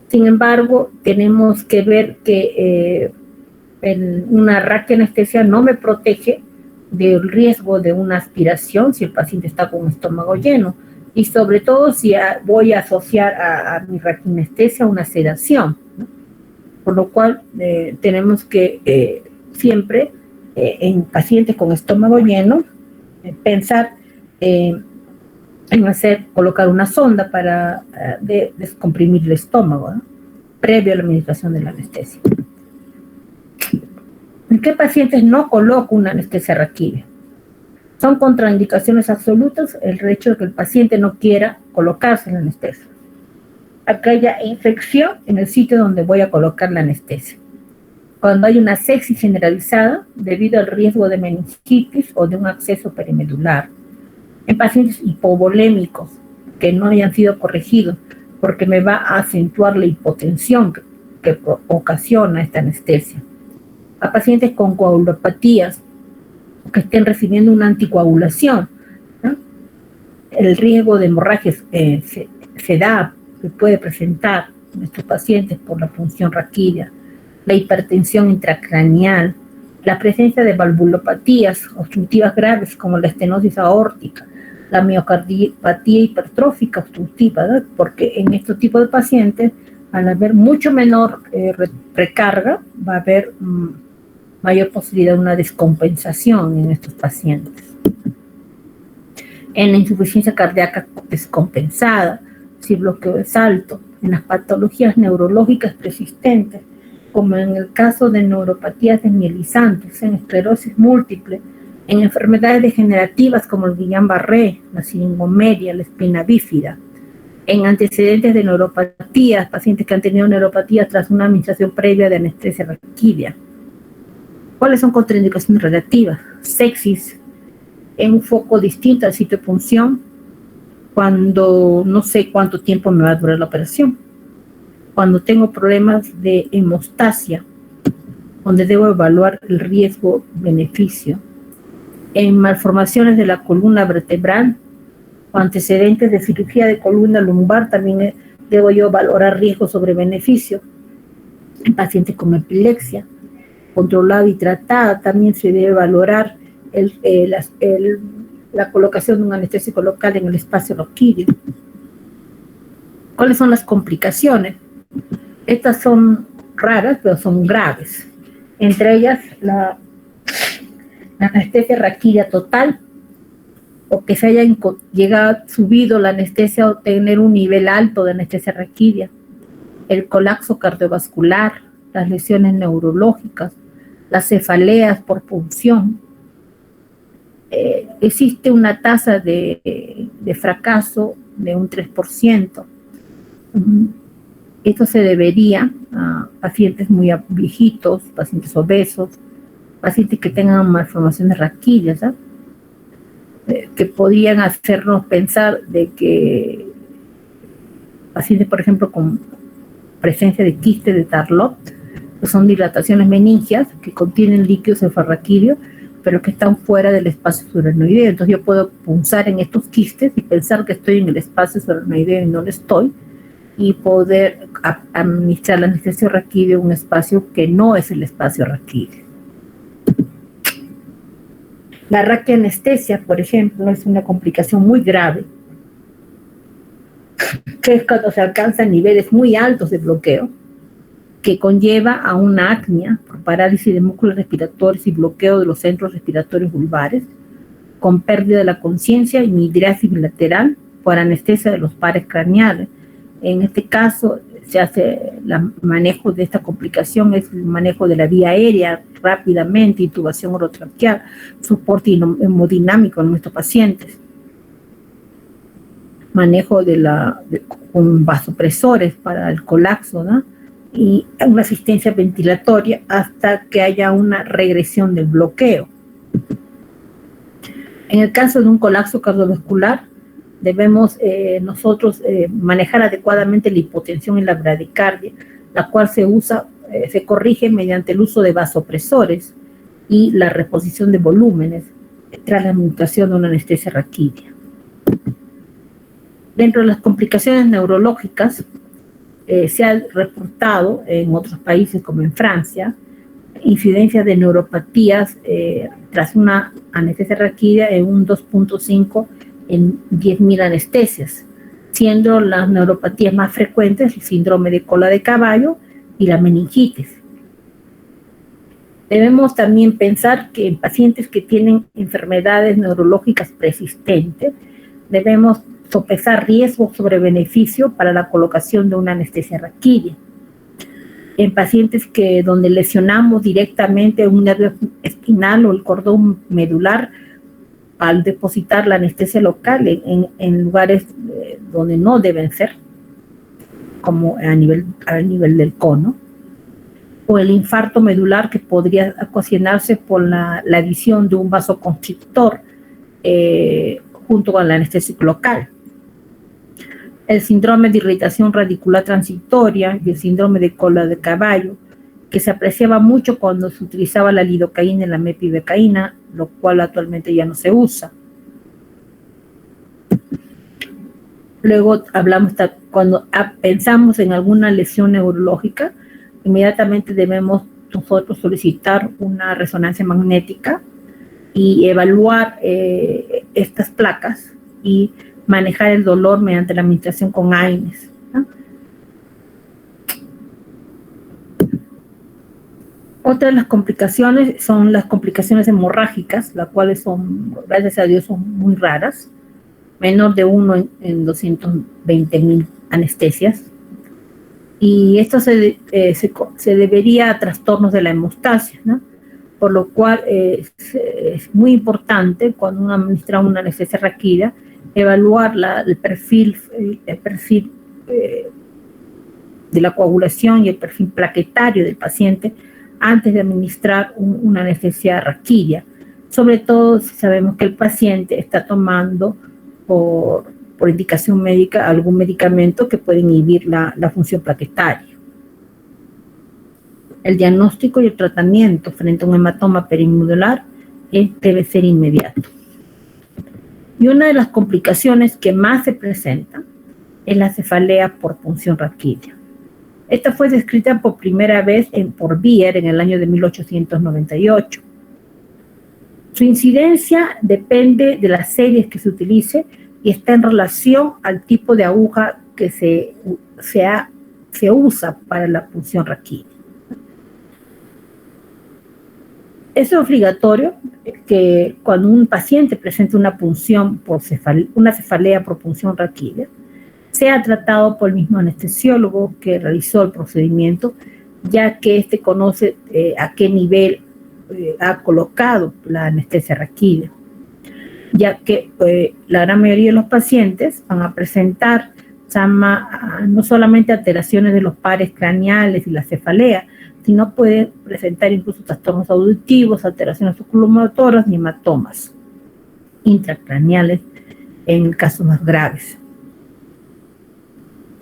Sin embargo, tenemos que ver que una raquianestesia no me protege del riesgo de una aspiración si el paciente está con un estómago lleno, y sobre todo si voy a asociar a mi raquianestesia una sedación, ¿no? Por lo cual tenemos que siempre en pacientes con estómago lleno pensar en colocar una sonda para descomprimir el estómago, ¿no? Previo a la administración de la anestesia. ¿En qué pacientes no coloco una anestesia raquídea? Son contraindicaciones absolutas el hecho de que el paciente no quiera colocarse la anestesia. Aquella infección en el sitio donde voy a colocar la anestesia. Cuando hay una sepsis generalizada debido al riesgo de meningitis o de un absceso perimedular. En pacientes hipovolémicos que no hayan sido corregidos porque me va a acentuar la hipotensión que ocasiona esta anestesia. A pacientes con coagulopatías que estén recibiendo una anticoagulación, ¿no? El riesgo de hemorragias se da, se puede presentar en estos pacientes por la punción raquídea, la hipertensión intracraneal, la presencia de valvulopatías obstructivas graves como la estenosis aórtica, la miocardiopatía hipertrófica obstructiva, ¿no? Porque en este tipo de pacientes, al haber mucho menor recarga, va a haber mayor posibilidad de una descompensación en estos pacientes. En la insuficiencia cardíaca descompensada, si el bloqueo es alto, en las patologías neurológicas persistentes, como en el caso de neuropatías desmielizantes, en esclerosis múltiple, en enfermedades degenerativas como el Guillain-Barré, la siringomelia, la espina bífida, en antecedentes de neuropatías, pacientes que han tenido neuropatías tras una administración previa de anestesia raquídea. ¿Cuáles son contraindicaciones relativas? Sepsis en un foco distinto al sitio de punción, cuando no sé cuánto tiempo me va a durar la operación, cuando tengo problemas de hemostasia, donde debo evaluar el riesgo-beneficio, en malformaciones de la columna vertebral o antecedentes de cirugía de columna lumbar, también debo yo valorar riesgo sobre beneficio. En pacientes con epilepsia controlada y tratada, también se debe valorar la colocación de un anestésico local en el espacio raquídeo. ¿Cuáles son las complicaciones? Estas son raras, pero son graves. Entre ellas, la anestesia raquídea total, o que se haya subido la anestesia o tener un nivel alto de anestesia raquídea, el colapso cardiovascular, las lesiones neurológicas, las cefaleas por punción. Existe una tasa de fracaso de un 3%. Esto se debería a pacientes muy viejitos, pacientes obesos, pacientes que tengan malformaciones raquídeas, ¿sabes? Que podrían hacernos pensar de que pacientes, por ejemplo, con presencia de quistes de Tarlot, que son dilataciones meningias que contienen líquido cefalorraquídeo, pero que están fuera del espacio subaracnoideo. Entonces yo puedo punzar en estos quistes y pensar que estoy en el espacio subaracnoideo y no lo estoy, y poder administrar la anestesia raquídea en un espacio que no es el espacio raquídeo. La raquianestesia, por ejemplo, es una complicación muy grave, que es cuando se alcanzan niveles muy altos de bloqueo, que conlleva a una apnea por parálisis de músculos respiratorios y bloqueo de los centros respiratorios vulvares, con pérdida de la conciencia y migresis bilateral por anestesia de los pares craneales. En este caso, se hace el manejo de esta complicación, es el manejo de la vía aérea rápidamente, intubación orotraqueal, soporte hemodinámico en nuestros pacientes, manejo con vasopresores para el colapso, ¿no? Y una asistencia ventilatoria hasta que haya una regresión del bloqueo. En el caso de un colapso cardiovascular, debemos nosotros manejar adecuadamente la hipotensión en la bradicardia, la cual se corrige mediante el uso de vasopresores y la reposición de volúmenes tras la administración de una anestesia raquídea. Dentro de las complicaciones neurológicas, se ha reportado en otros países como en Francia, incidencia de neuropatías tras una anestesia raquídea en un 2.5 en 10.000 anestesias, siendo las neuropatías más frecuentes el síndrome de cola de caballo y la meningitis. Debemos también pensar que en pacientes que tienen enfermedades neurológicas persistentes, debemos sopesar riesgo sobre beneficio para la colocación de una anestesia raquídea. En pacientes donde lesionamos directamente un nervio espinal o el cordón medular, al depositar la anestesia local en lugares donde no deben ser, como a nivel del cono, o el infarto medular que podría ocasionarse por la adición de un vasoconstrictor junto con la anestesia local. El síndrome de irritación radicular transitoria y el síndrome de cola de caballo, que se apreciaba mucho cuando se utilizaba la lidocaína y la mepibecaína, lo cual actualmente ya no se usa. Luego cuando pensamos en alguna lesión neurológica, inmediatamente debemos nosotros solicitar una resonancia magnética y evaluar estas placas y manejar el dolor mediante la administración con AINES, ¿no? Otra de las complicaciones son las complicaciones hemorrágicas, las cuales son, gracias a Dios, son muy raras, menor de 1 en 220.000 anestesias. Y esto se debería a trastornos de la hemostasia, ¿no? Por lo cual es muy importante cuando uno administra una anestesia raquídea evaluar el perfil de la coagulación y el perfil plaquetario del paciente antes de administrar una anestesia raquídea, sobre todo si sabemos que el paciente está tomando por indicación médica algún medicamento que puede inhibir la función plaquetaria. El diagnóstico y el tratamiento frente a un hematoma perinodular debe ser inmediato. Y una de las complicaciones que más se presentan es la cefalea por punción raquídea. Esta fue descrita por primera vez por Bier en el año de 1898. Su incidencia depende de las series que se utilice y está en relación al tipo de aguja que se usa para la punción raquídea. Es obligatorio que cuando un paciente presente una punción una cefalea por punción raquídea, sea tratado por el mismo anestesiólogo que realizó el procedimiento, ya que éste conoce a qué nivel ha colocado la anestesia raquídea, ya que la gran mayoría de los pacientes van a presentar no solamente alteraciones de los pares craneales y la cefalea, sino pueden presentar incluso trastornos auditivos, alteraciones oculomotoras y hematomas intracraneales en casos más graves.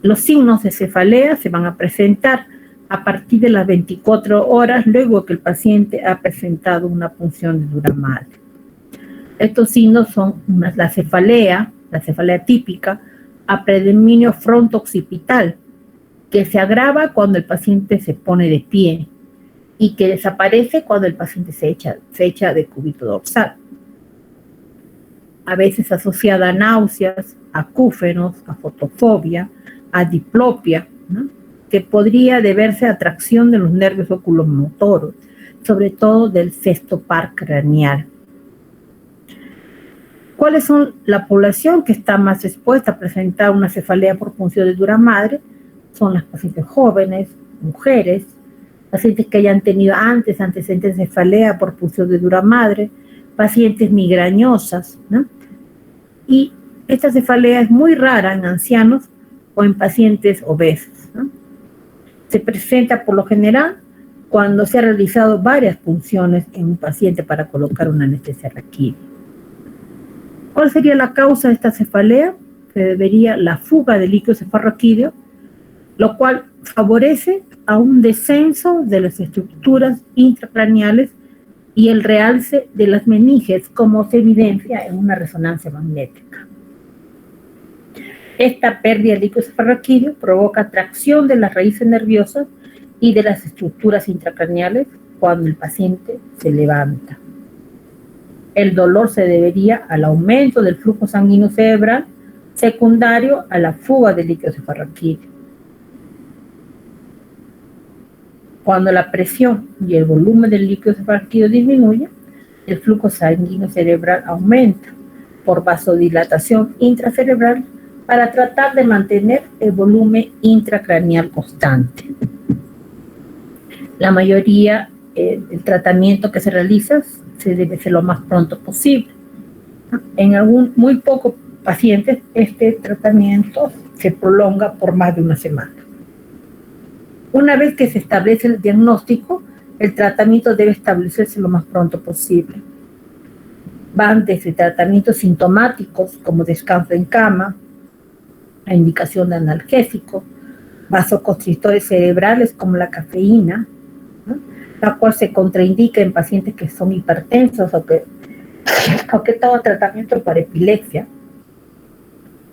Los signos de cefalea se van a presentar a partir de las 24 horas luego que el paciente ha presentado una punción de Duramal. Estos signos son la cefalea típica, a predominio fronto-occipital, que se agrava cuando el paciente se pone de pie y que desaparece cuando el paciente se echa de cúbito dorsal. A veces asociada a náuseas, acúfenos, a fotofobia, a diplopia, ¿no? Que podría deberse a atracción de los nervios oculomotoros, sobre todo del sexto par craneal. ¿Cuáles son la población que está más expuesta a presentar una cefalea por punción de dura madre? Son las pacientes jóvenes, mujeres, pacientes que hayan tenido antes antecedentes de cefalea por punción de dura madre, pacientes migrañosas, ¿no? Y esta cefalea es muy rara en ancianos o en pacientes obesos, ¿no? Se presenta por lo general cuando se han realizado varias punciones en un paciente para colocar una anestesia raquídea. ¿Cuál sería la causa de esta cefalea? Se debería a la fuga del líquido cefalorraquídeo, lo cual favorece a un descenso de las estructuras intracraneales y el realce de las meninges, como se evidencia en una resonancia magnética. Esta pérdida de líquido cefalorraquídeo provoca tracción de las raíces nerviosas y de las estructuras intracraneales cuando el paciente se levanta. El dolor se debería al aumento del flujo sanguíneo cerebral secundario a la fuga del líquido cefalorraquídeo. Cuando la presión y el volumen del líquido cefalorraquídeo disminuye, el flujo sanguíneo cerebral aumenta por vasodilatación intracerebral para tratar de mantener el volumen intracraneal constante. La mayoría del tratamiento que se realiza se debe hacer lo más pronto posible. En muy pocos pacientes este tratamiento se prolonga por más de una semana. Una vez que se establece el diagnóstico, el tratamiento debe establecerse lo más pronto posible. Van desde tratamientos sintomáticos como descanso en cama, la indicación de analgésicos, vasoconstrictores cerebrales como la cafeína, ¿no?, la cual se contraindica en pacientes que son hipertensos o que toman tratamiento para epilepsia,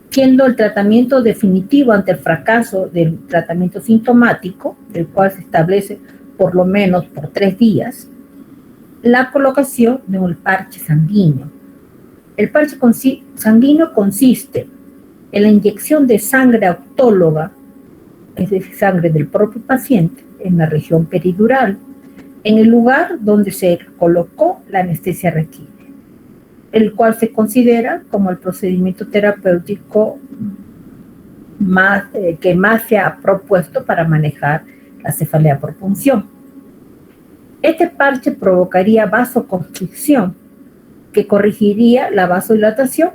siendo el tratamiento definitivo ante el fracaso del tratamiento sintomático, el cual se establece por lo menos por 3 días, la colocación de un parche sanguíneo. El parche sanguíneo consiste en la inyección de sangre autóloga, es decir, sangre del propio paciente, en la región peridural, en el lugar donde se colocó la anestesia raquídea, el cual se considera como el procedimiento terapéutico que más se ha propuesto para manejar la cefalea por punción. Este parche provocaría vasoconstricción, que corregiría la vasodilatación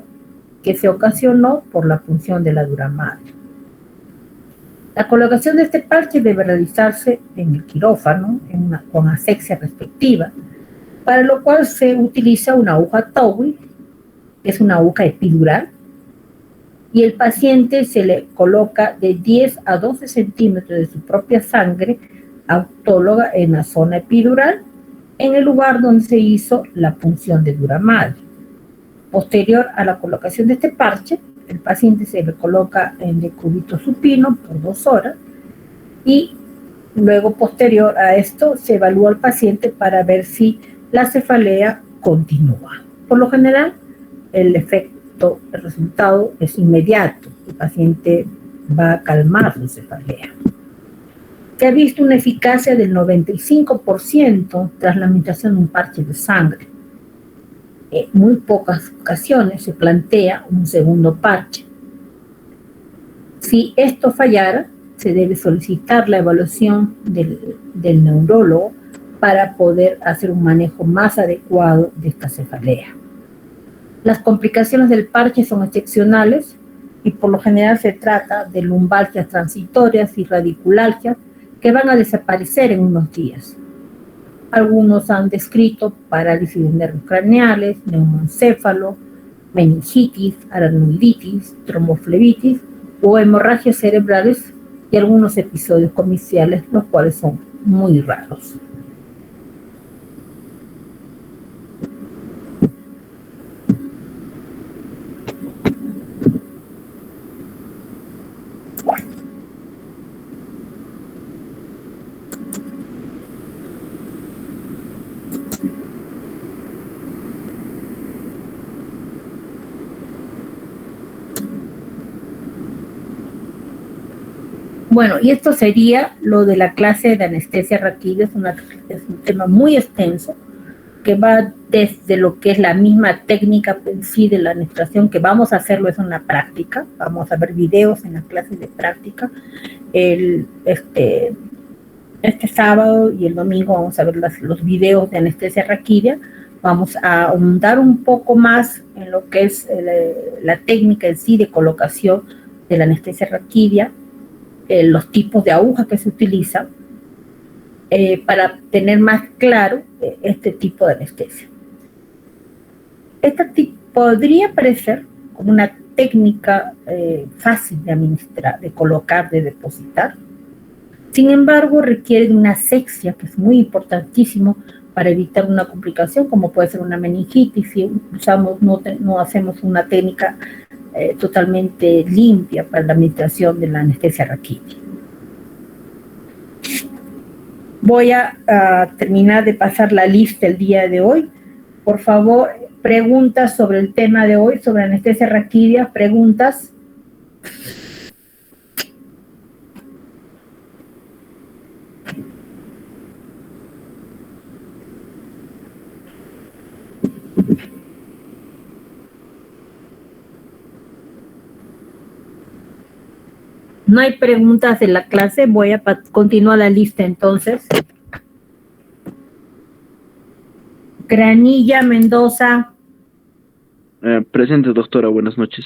que se ocasionó por la punción de la dura madre. La colocación de este parche debe realizarse en el quirófano, con asepsia respectiva, para lo cual se utiliza una aguja Towie, que es una aguja epidural, y el paciente se le coloca de 10 a 12 centímetros de su propia sangre autóloga en la zona epidural, en el lugar donde se hizo la punción de dura madre. Posterior a la colocación de este parche, el paciente se le coloca en decúbito supino por 2 horas y luego, posterior a esto, se evalúa al paciente para ver si la cefalea continúa. Por lo general, el resultado es inmediato. El paciente va a calmar su cefalea. Se ha visto una eficacia del 95% tras la administración de un parche de sangre. En muy pocas ocasiones se plantea un segundo parche. Si esto fallara, se debe solicitar la evaluación del neurólogo para poder hacer un manejo más adecuado de esta cefalea. Las complicaciones del parche son excepcionales y por lo general se trata de lumbalgias transitorias y radiculalgias que van a desaparecer en unos días. Algunos han descrito parálisis de nervios craneales, neumoencéfalo, meningitis, aranolitis, tromboflebitis o hemorragias cerebrales y algunos episodios comiciales, los cuales son muy raros. Bueno, y esto sería lo de la clase de anestesia raquídea. Es un tema muy extenso que va desde lo que es la misma técnica en sí de la administración, que vamos a hacerlo es una práctica, vamos a ver videos en las clases de práctica. Este sábado y el domingo vamos a ver los videos de anestesia raquídea. Vamos a ahondar un poco más en lo que es la técnica en sí de colocación de la anestesia raquídea, los tipos de agujas que se utilizan, para tener más claro este tipo de anestesia. Esta podría parecer como una técnica fácil de administrar, de colocar, de depositar. Sin embargo, requiere de una asepsia, que es muy importantísimo para evitar una complicación, como puede ser una meningitis, si usamos, no hacemos una técnica totalmente limpia para la administración de la anestesia raquídea. Voy a terminar de pasar la lista el día de hoy. Por favor, preguntas sobre el tema de hoy, sobre anestesia raquídea, preguntas. No hay preguntas de la clase, voy a continuar la lista entonces. Granilla Mendoza. Presente, doctora, buenas noches.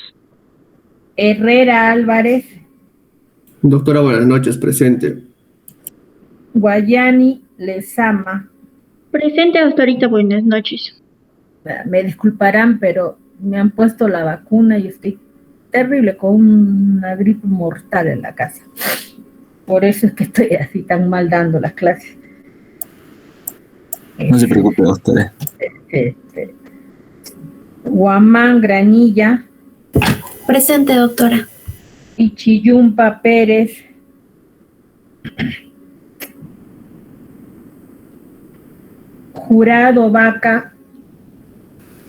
Herrera Álvarez. Doctora, buenas noches, presente. Guayani Lezama. Presente, doctorita, buenas noches. Me disculparán, pero me han puesto la vacuna y estoy terrible, con una gripe mortal en la casa. Por eso es que estoy así tan mal dando las clases. No se preocupe, doctora. Guamán Granilla. Presente, doctora. Ichiyumpa Pérez. Jurado Vaca.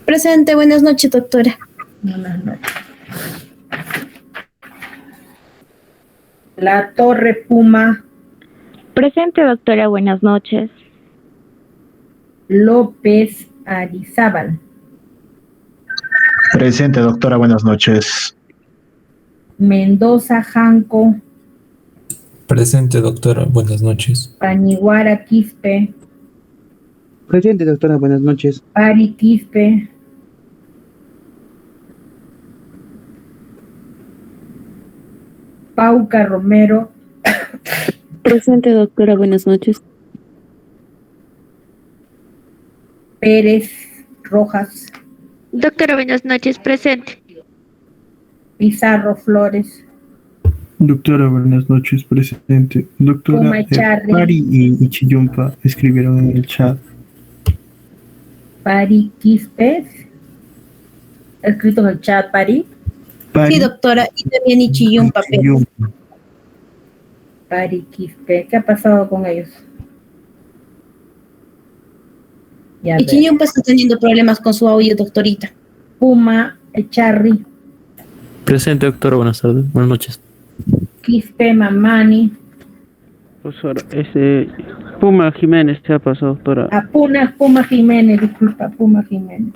Presente, buenas noches, doctora. Buenas noches. La Torre Puma. Presente, doctora, buenas noches. López Arizábal. Presente, doctora, buenas noches. Mendoza Janco. Presente, doctora, buenas noches. Paniguara Quispe. Presente, doctora, buenas noches. Pari Quispe. Pauca Romero. Presente, doctora, buenas noches. Pérez Rojas. Doctora, buenas noches, presente. Pizarro Flores. Doctora, buenas noches, presente. Doctora, Puma Charri. Pari y Ichiyumpa escribieron en el chat. Pari Quispe. Escrito en el chat, Pari. Sí, doctora, y también Ichiyumpa Pérez. Pari Quispe. ¿Qué ha pasado con ellos? Ya Ichiyumpa está teniendo problemas con su audio, doctorita. Puma Echarri. Presente, doctora, buenas tardes, buenas noches. Quispe Mamani. Profesora, Puma Jiménez, ¿qué ha pasado, doctora? Puma Jiménez, disculpa, Puma Jiménez.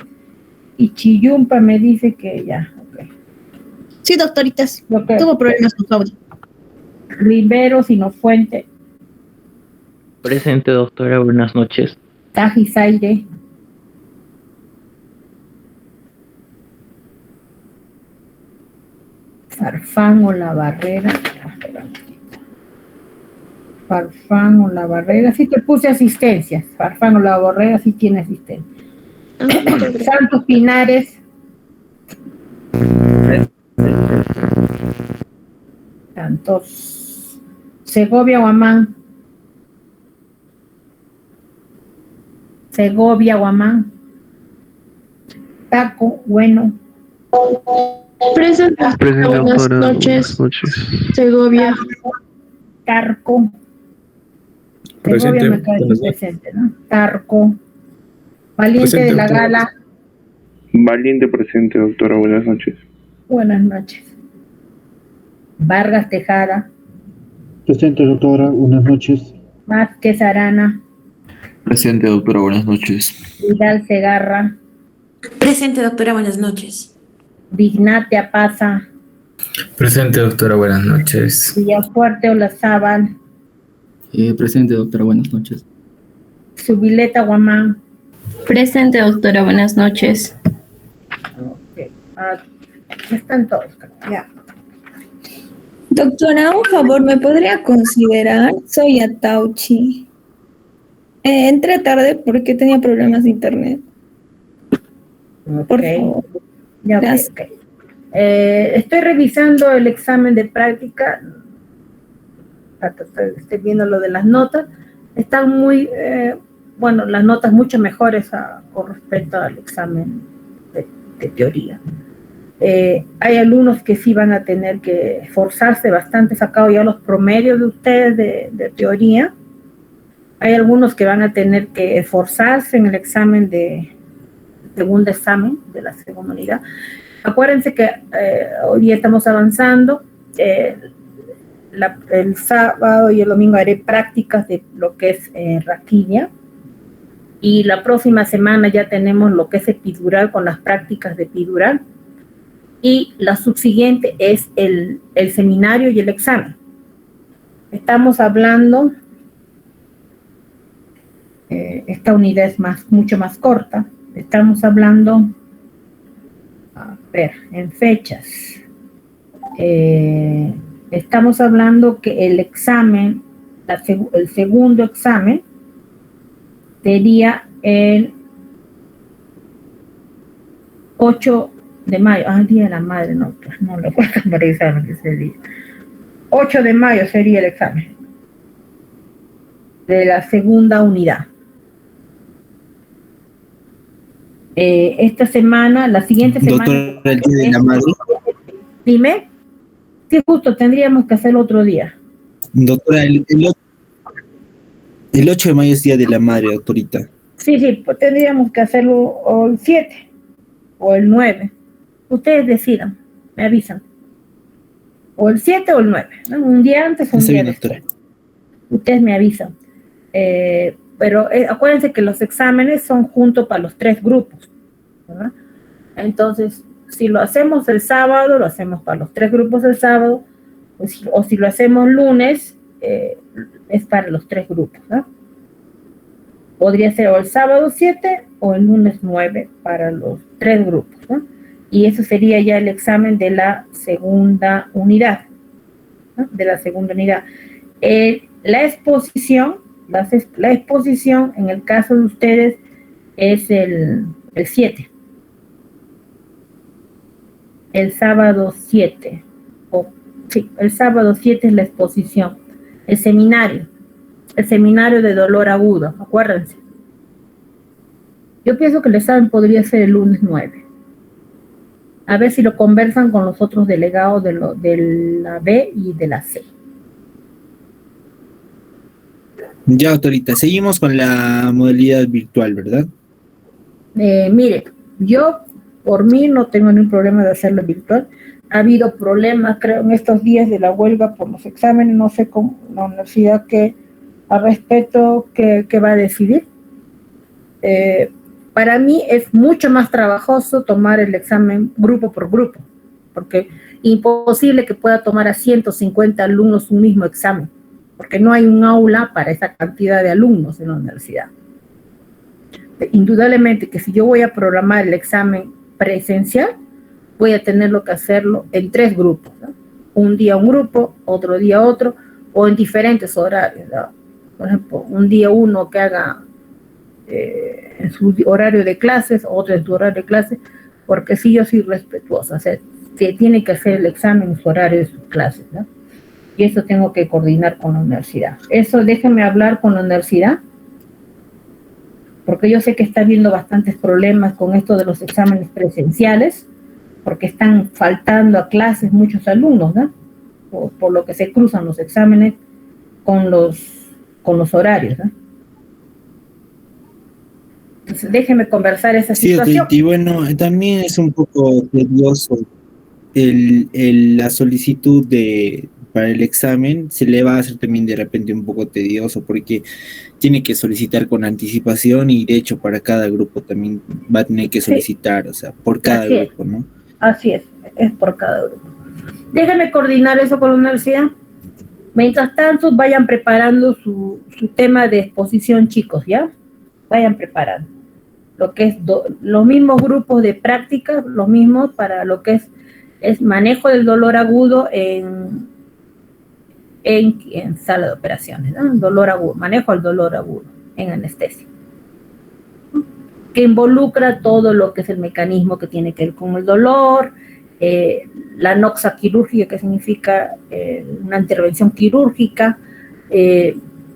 Y Chiyumpa me dice que ya, ok. Sí, doctoritas, tuvo problemas con su audio. Rivero Sinofuente. Presente, doctora, buenas noches. Tajizaire. Farfán o la Barrera. Farfán o la Barrera. Sí te puse asistencias. Farfán o la Barrera sí tiene asistencia. Santos Pinares. Santos. Segovia Guamán. Segovia Guamán. Taco Bueno. Presente, buenas noches. Segovia. Tarco. Presente. Segovia me cae presente, ¿no? Tarco. Valiente Presente, de la doctora. Gala. Valiente presente, doctora, buenas noches. Buenas noches. Vargas Tejada. Presente, doctora, buenas noches. Vázquez Arana. Presente, doctora, buenas noches. Vidal Segarra. Presente, doctora, buenas noches. Vignatia Paza. Presente, doctora, buenas noches. Villafuerte Olazábal. Presente, doctora, buenas noches. Subileta Guamán. Presente, doctora, buenas noches. Okay. Están todos. Ya. Doctora, un favor, ¿me podría considerar? Soy Atauchi. Entré tarde porque tenía problemas de internet. Por favor. Ya, okay. Estoy revisando el examen de práctica. Estoy viendo lo de las notas. Están muy, las notas mucho mejores con respecto al examen de teoría. Hay alumnos que sí van a tener que esforzarse bastante, sacado ya los promedios de ustedes de teoría. Hay algunos que van a tener que esforzarse en el examen segundo examen de la segunda unidad. Acuérdense que hoy día estamos avanzando. El sábado y el domingo haré prácticas de lo que es raquidia. Y la próxima semana ya tenemos lo que es epidural con las prácticas de epidural. Y la subsiguiente es el seminario y el examen. Estamos hablando, esta unidad es mucho más corta. Estamos hablando, en fechas. Estamos hablando que el examen, el segundo examen, sería el 8 de mayo. Día de la madre, no lo puedo memorizar ese día. 8 de mayo sería el examen de la segunda unidad. Esta semana, la siguiente semana. Doctora, el día de la madre. Dime. Sí, justo, tendríamos que hacerlo otro día. Doctora, el 8 de mayo es día de la madre, doctorita. Sí, pues tendríamos que hacerlo o el 7 o el 9. Ustedes decidan, me avisan. O el 7 o el 9, ¿no? Un día antes o un día después. Ustedes me avisan. Pero acuérdense que los exámenes son juntos para los 3 grupos, ¿verdad? Entonces, si lo hacemos el sábado, lo hacemos para los 3 grupos el sábado, o si lo hacemos lunes, es para los 3 grupos, ¿no? Podría ser o el sábado 7 o el lunes 9 para los 3 grupos, ¿no? Y eso sería ya el examen de la segunda unidad, ¿no? De la segunda unidad. La exposición en el caso de ustedes es el 7. El sábado 7. Sí, el sábado 7 es la exposición. El seminario de dolor agudo, acuérdense. Yo pienso que el examen podría ser el lunes 9. A ver si lo conversan con los otros delegados de la B y de la C. Ya, doctorita, seguimos con la modalidad virtual, ¿verdad? Mire, yo por mí no tengo ningún problema de hacerlo virtual. Ha habido problemas, creo, en estos días de la huelga por los exámenes. No sé cómo la universidad al respecto qué va a decidir. Para mí es mucho más trabajoso tomar el examen grupo por grupo, porque imposible que pueda tomar a 150 alumnos un mismo examen, porque no hay un aula para esa cantidad de alumnos en la universidad. Indudablemente que si yo voy a programar el examen presencial, voy a tenerlo que hacerlo en 3 grupos, ¿no? Un día un grupo, otro día otro, o en diferentes horarios, ¿no? Por ejemplo, un día uno que haga en su horario de clases, otro en su horario de clases, porque sí, yo soy respetuosa, o sea, se tiene que hacer el examen en su horario de sus clases, ¿no? Y eso tengo que coordinar con la universidad. Eso déjenme hablar con la universidad, porque yo sé que está habiendo bastantes problemas con esto de los exámenes presenciales, porque están faltando a clases muchos alumnos, ¿no? Por lo que se cruzan los exámenes con los horarios, ¿no? Entonces, déjeme conversar esa situación. Sí, y bueno, también es un poco tedioso la solicitud para el examen, se le va a hacer también de repente un poco tedioso porque tiene que solicitar con anticipación y de hecho para cada grupo también va a tener que solicitar, o sea, por cada grupo, ¿no? Así es por cada grupo. Déjenme coordinar eso con la universidad. Mientras tanto, vayan preparando su tema de exposición, chicos, ¿ya? Vayan preparando. Lo que es los mismos grupos de práctica, los mismos para lo que es manejo del dolor agudo en sala de operaciones, ¿no? Dolor agudo, manejo del dolor agudo en anestesia, que involucra todo lo que es el mecanismo que tiene que ver con el dolor, la noxa quirúrgica, que significa una intervención quirúrgica.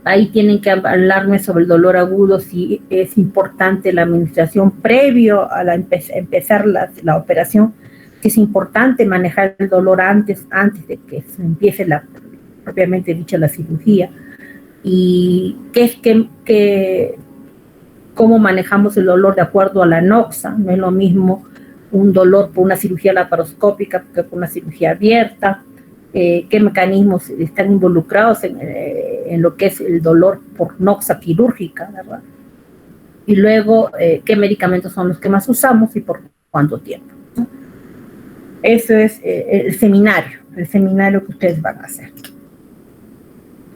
Ahí tienen que hablarme sobre el dolor agudo, si es importante la administración previo a empezar la operación, que es importante manejar el dolor antes de que se empiece propiamente dicha la cirugía, y cómo manejamos el dolor de acuerdo a la noxa. No es lo mismo un dolor por una cirugía laparoscópica que por una cirugía abierta, qué mecanismos están involucrados en lo que es el dolor por noxa quirúrgica, ¿verdad? Y luego, qué medicamentos son los que más usamos y por cuánto tiempo, ¿no? Eso es el seminario que ustedes van a hacer.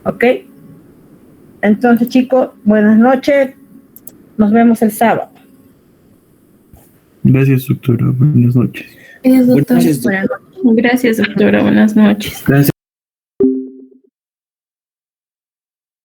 ¿Ok? Entonces, chicos, buenas noches. Nos vemos el sábado. Gracias, doctora. Buenas noches. Gracias, doctora. Buenas noches, doctora. Gracias, doctora. Buenas noches. Gracias.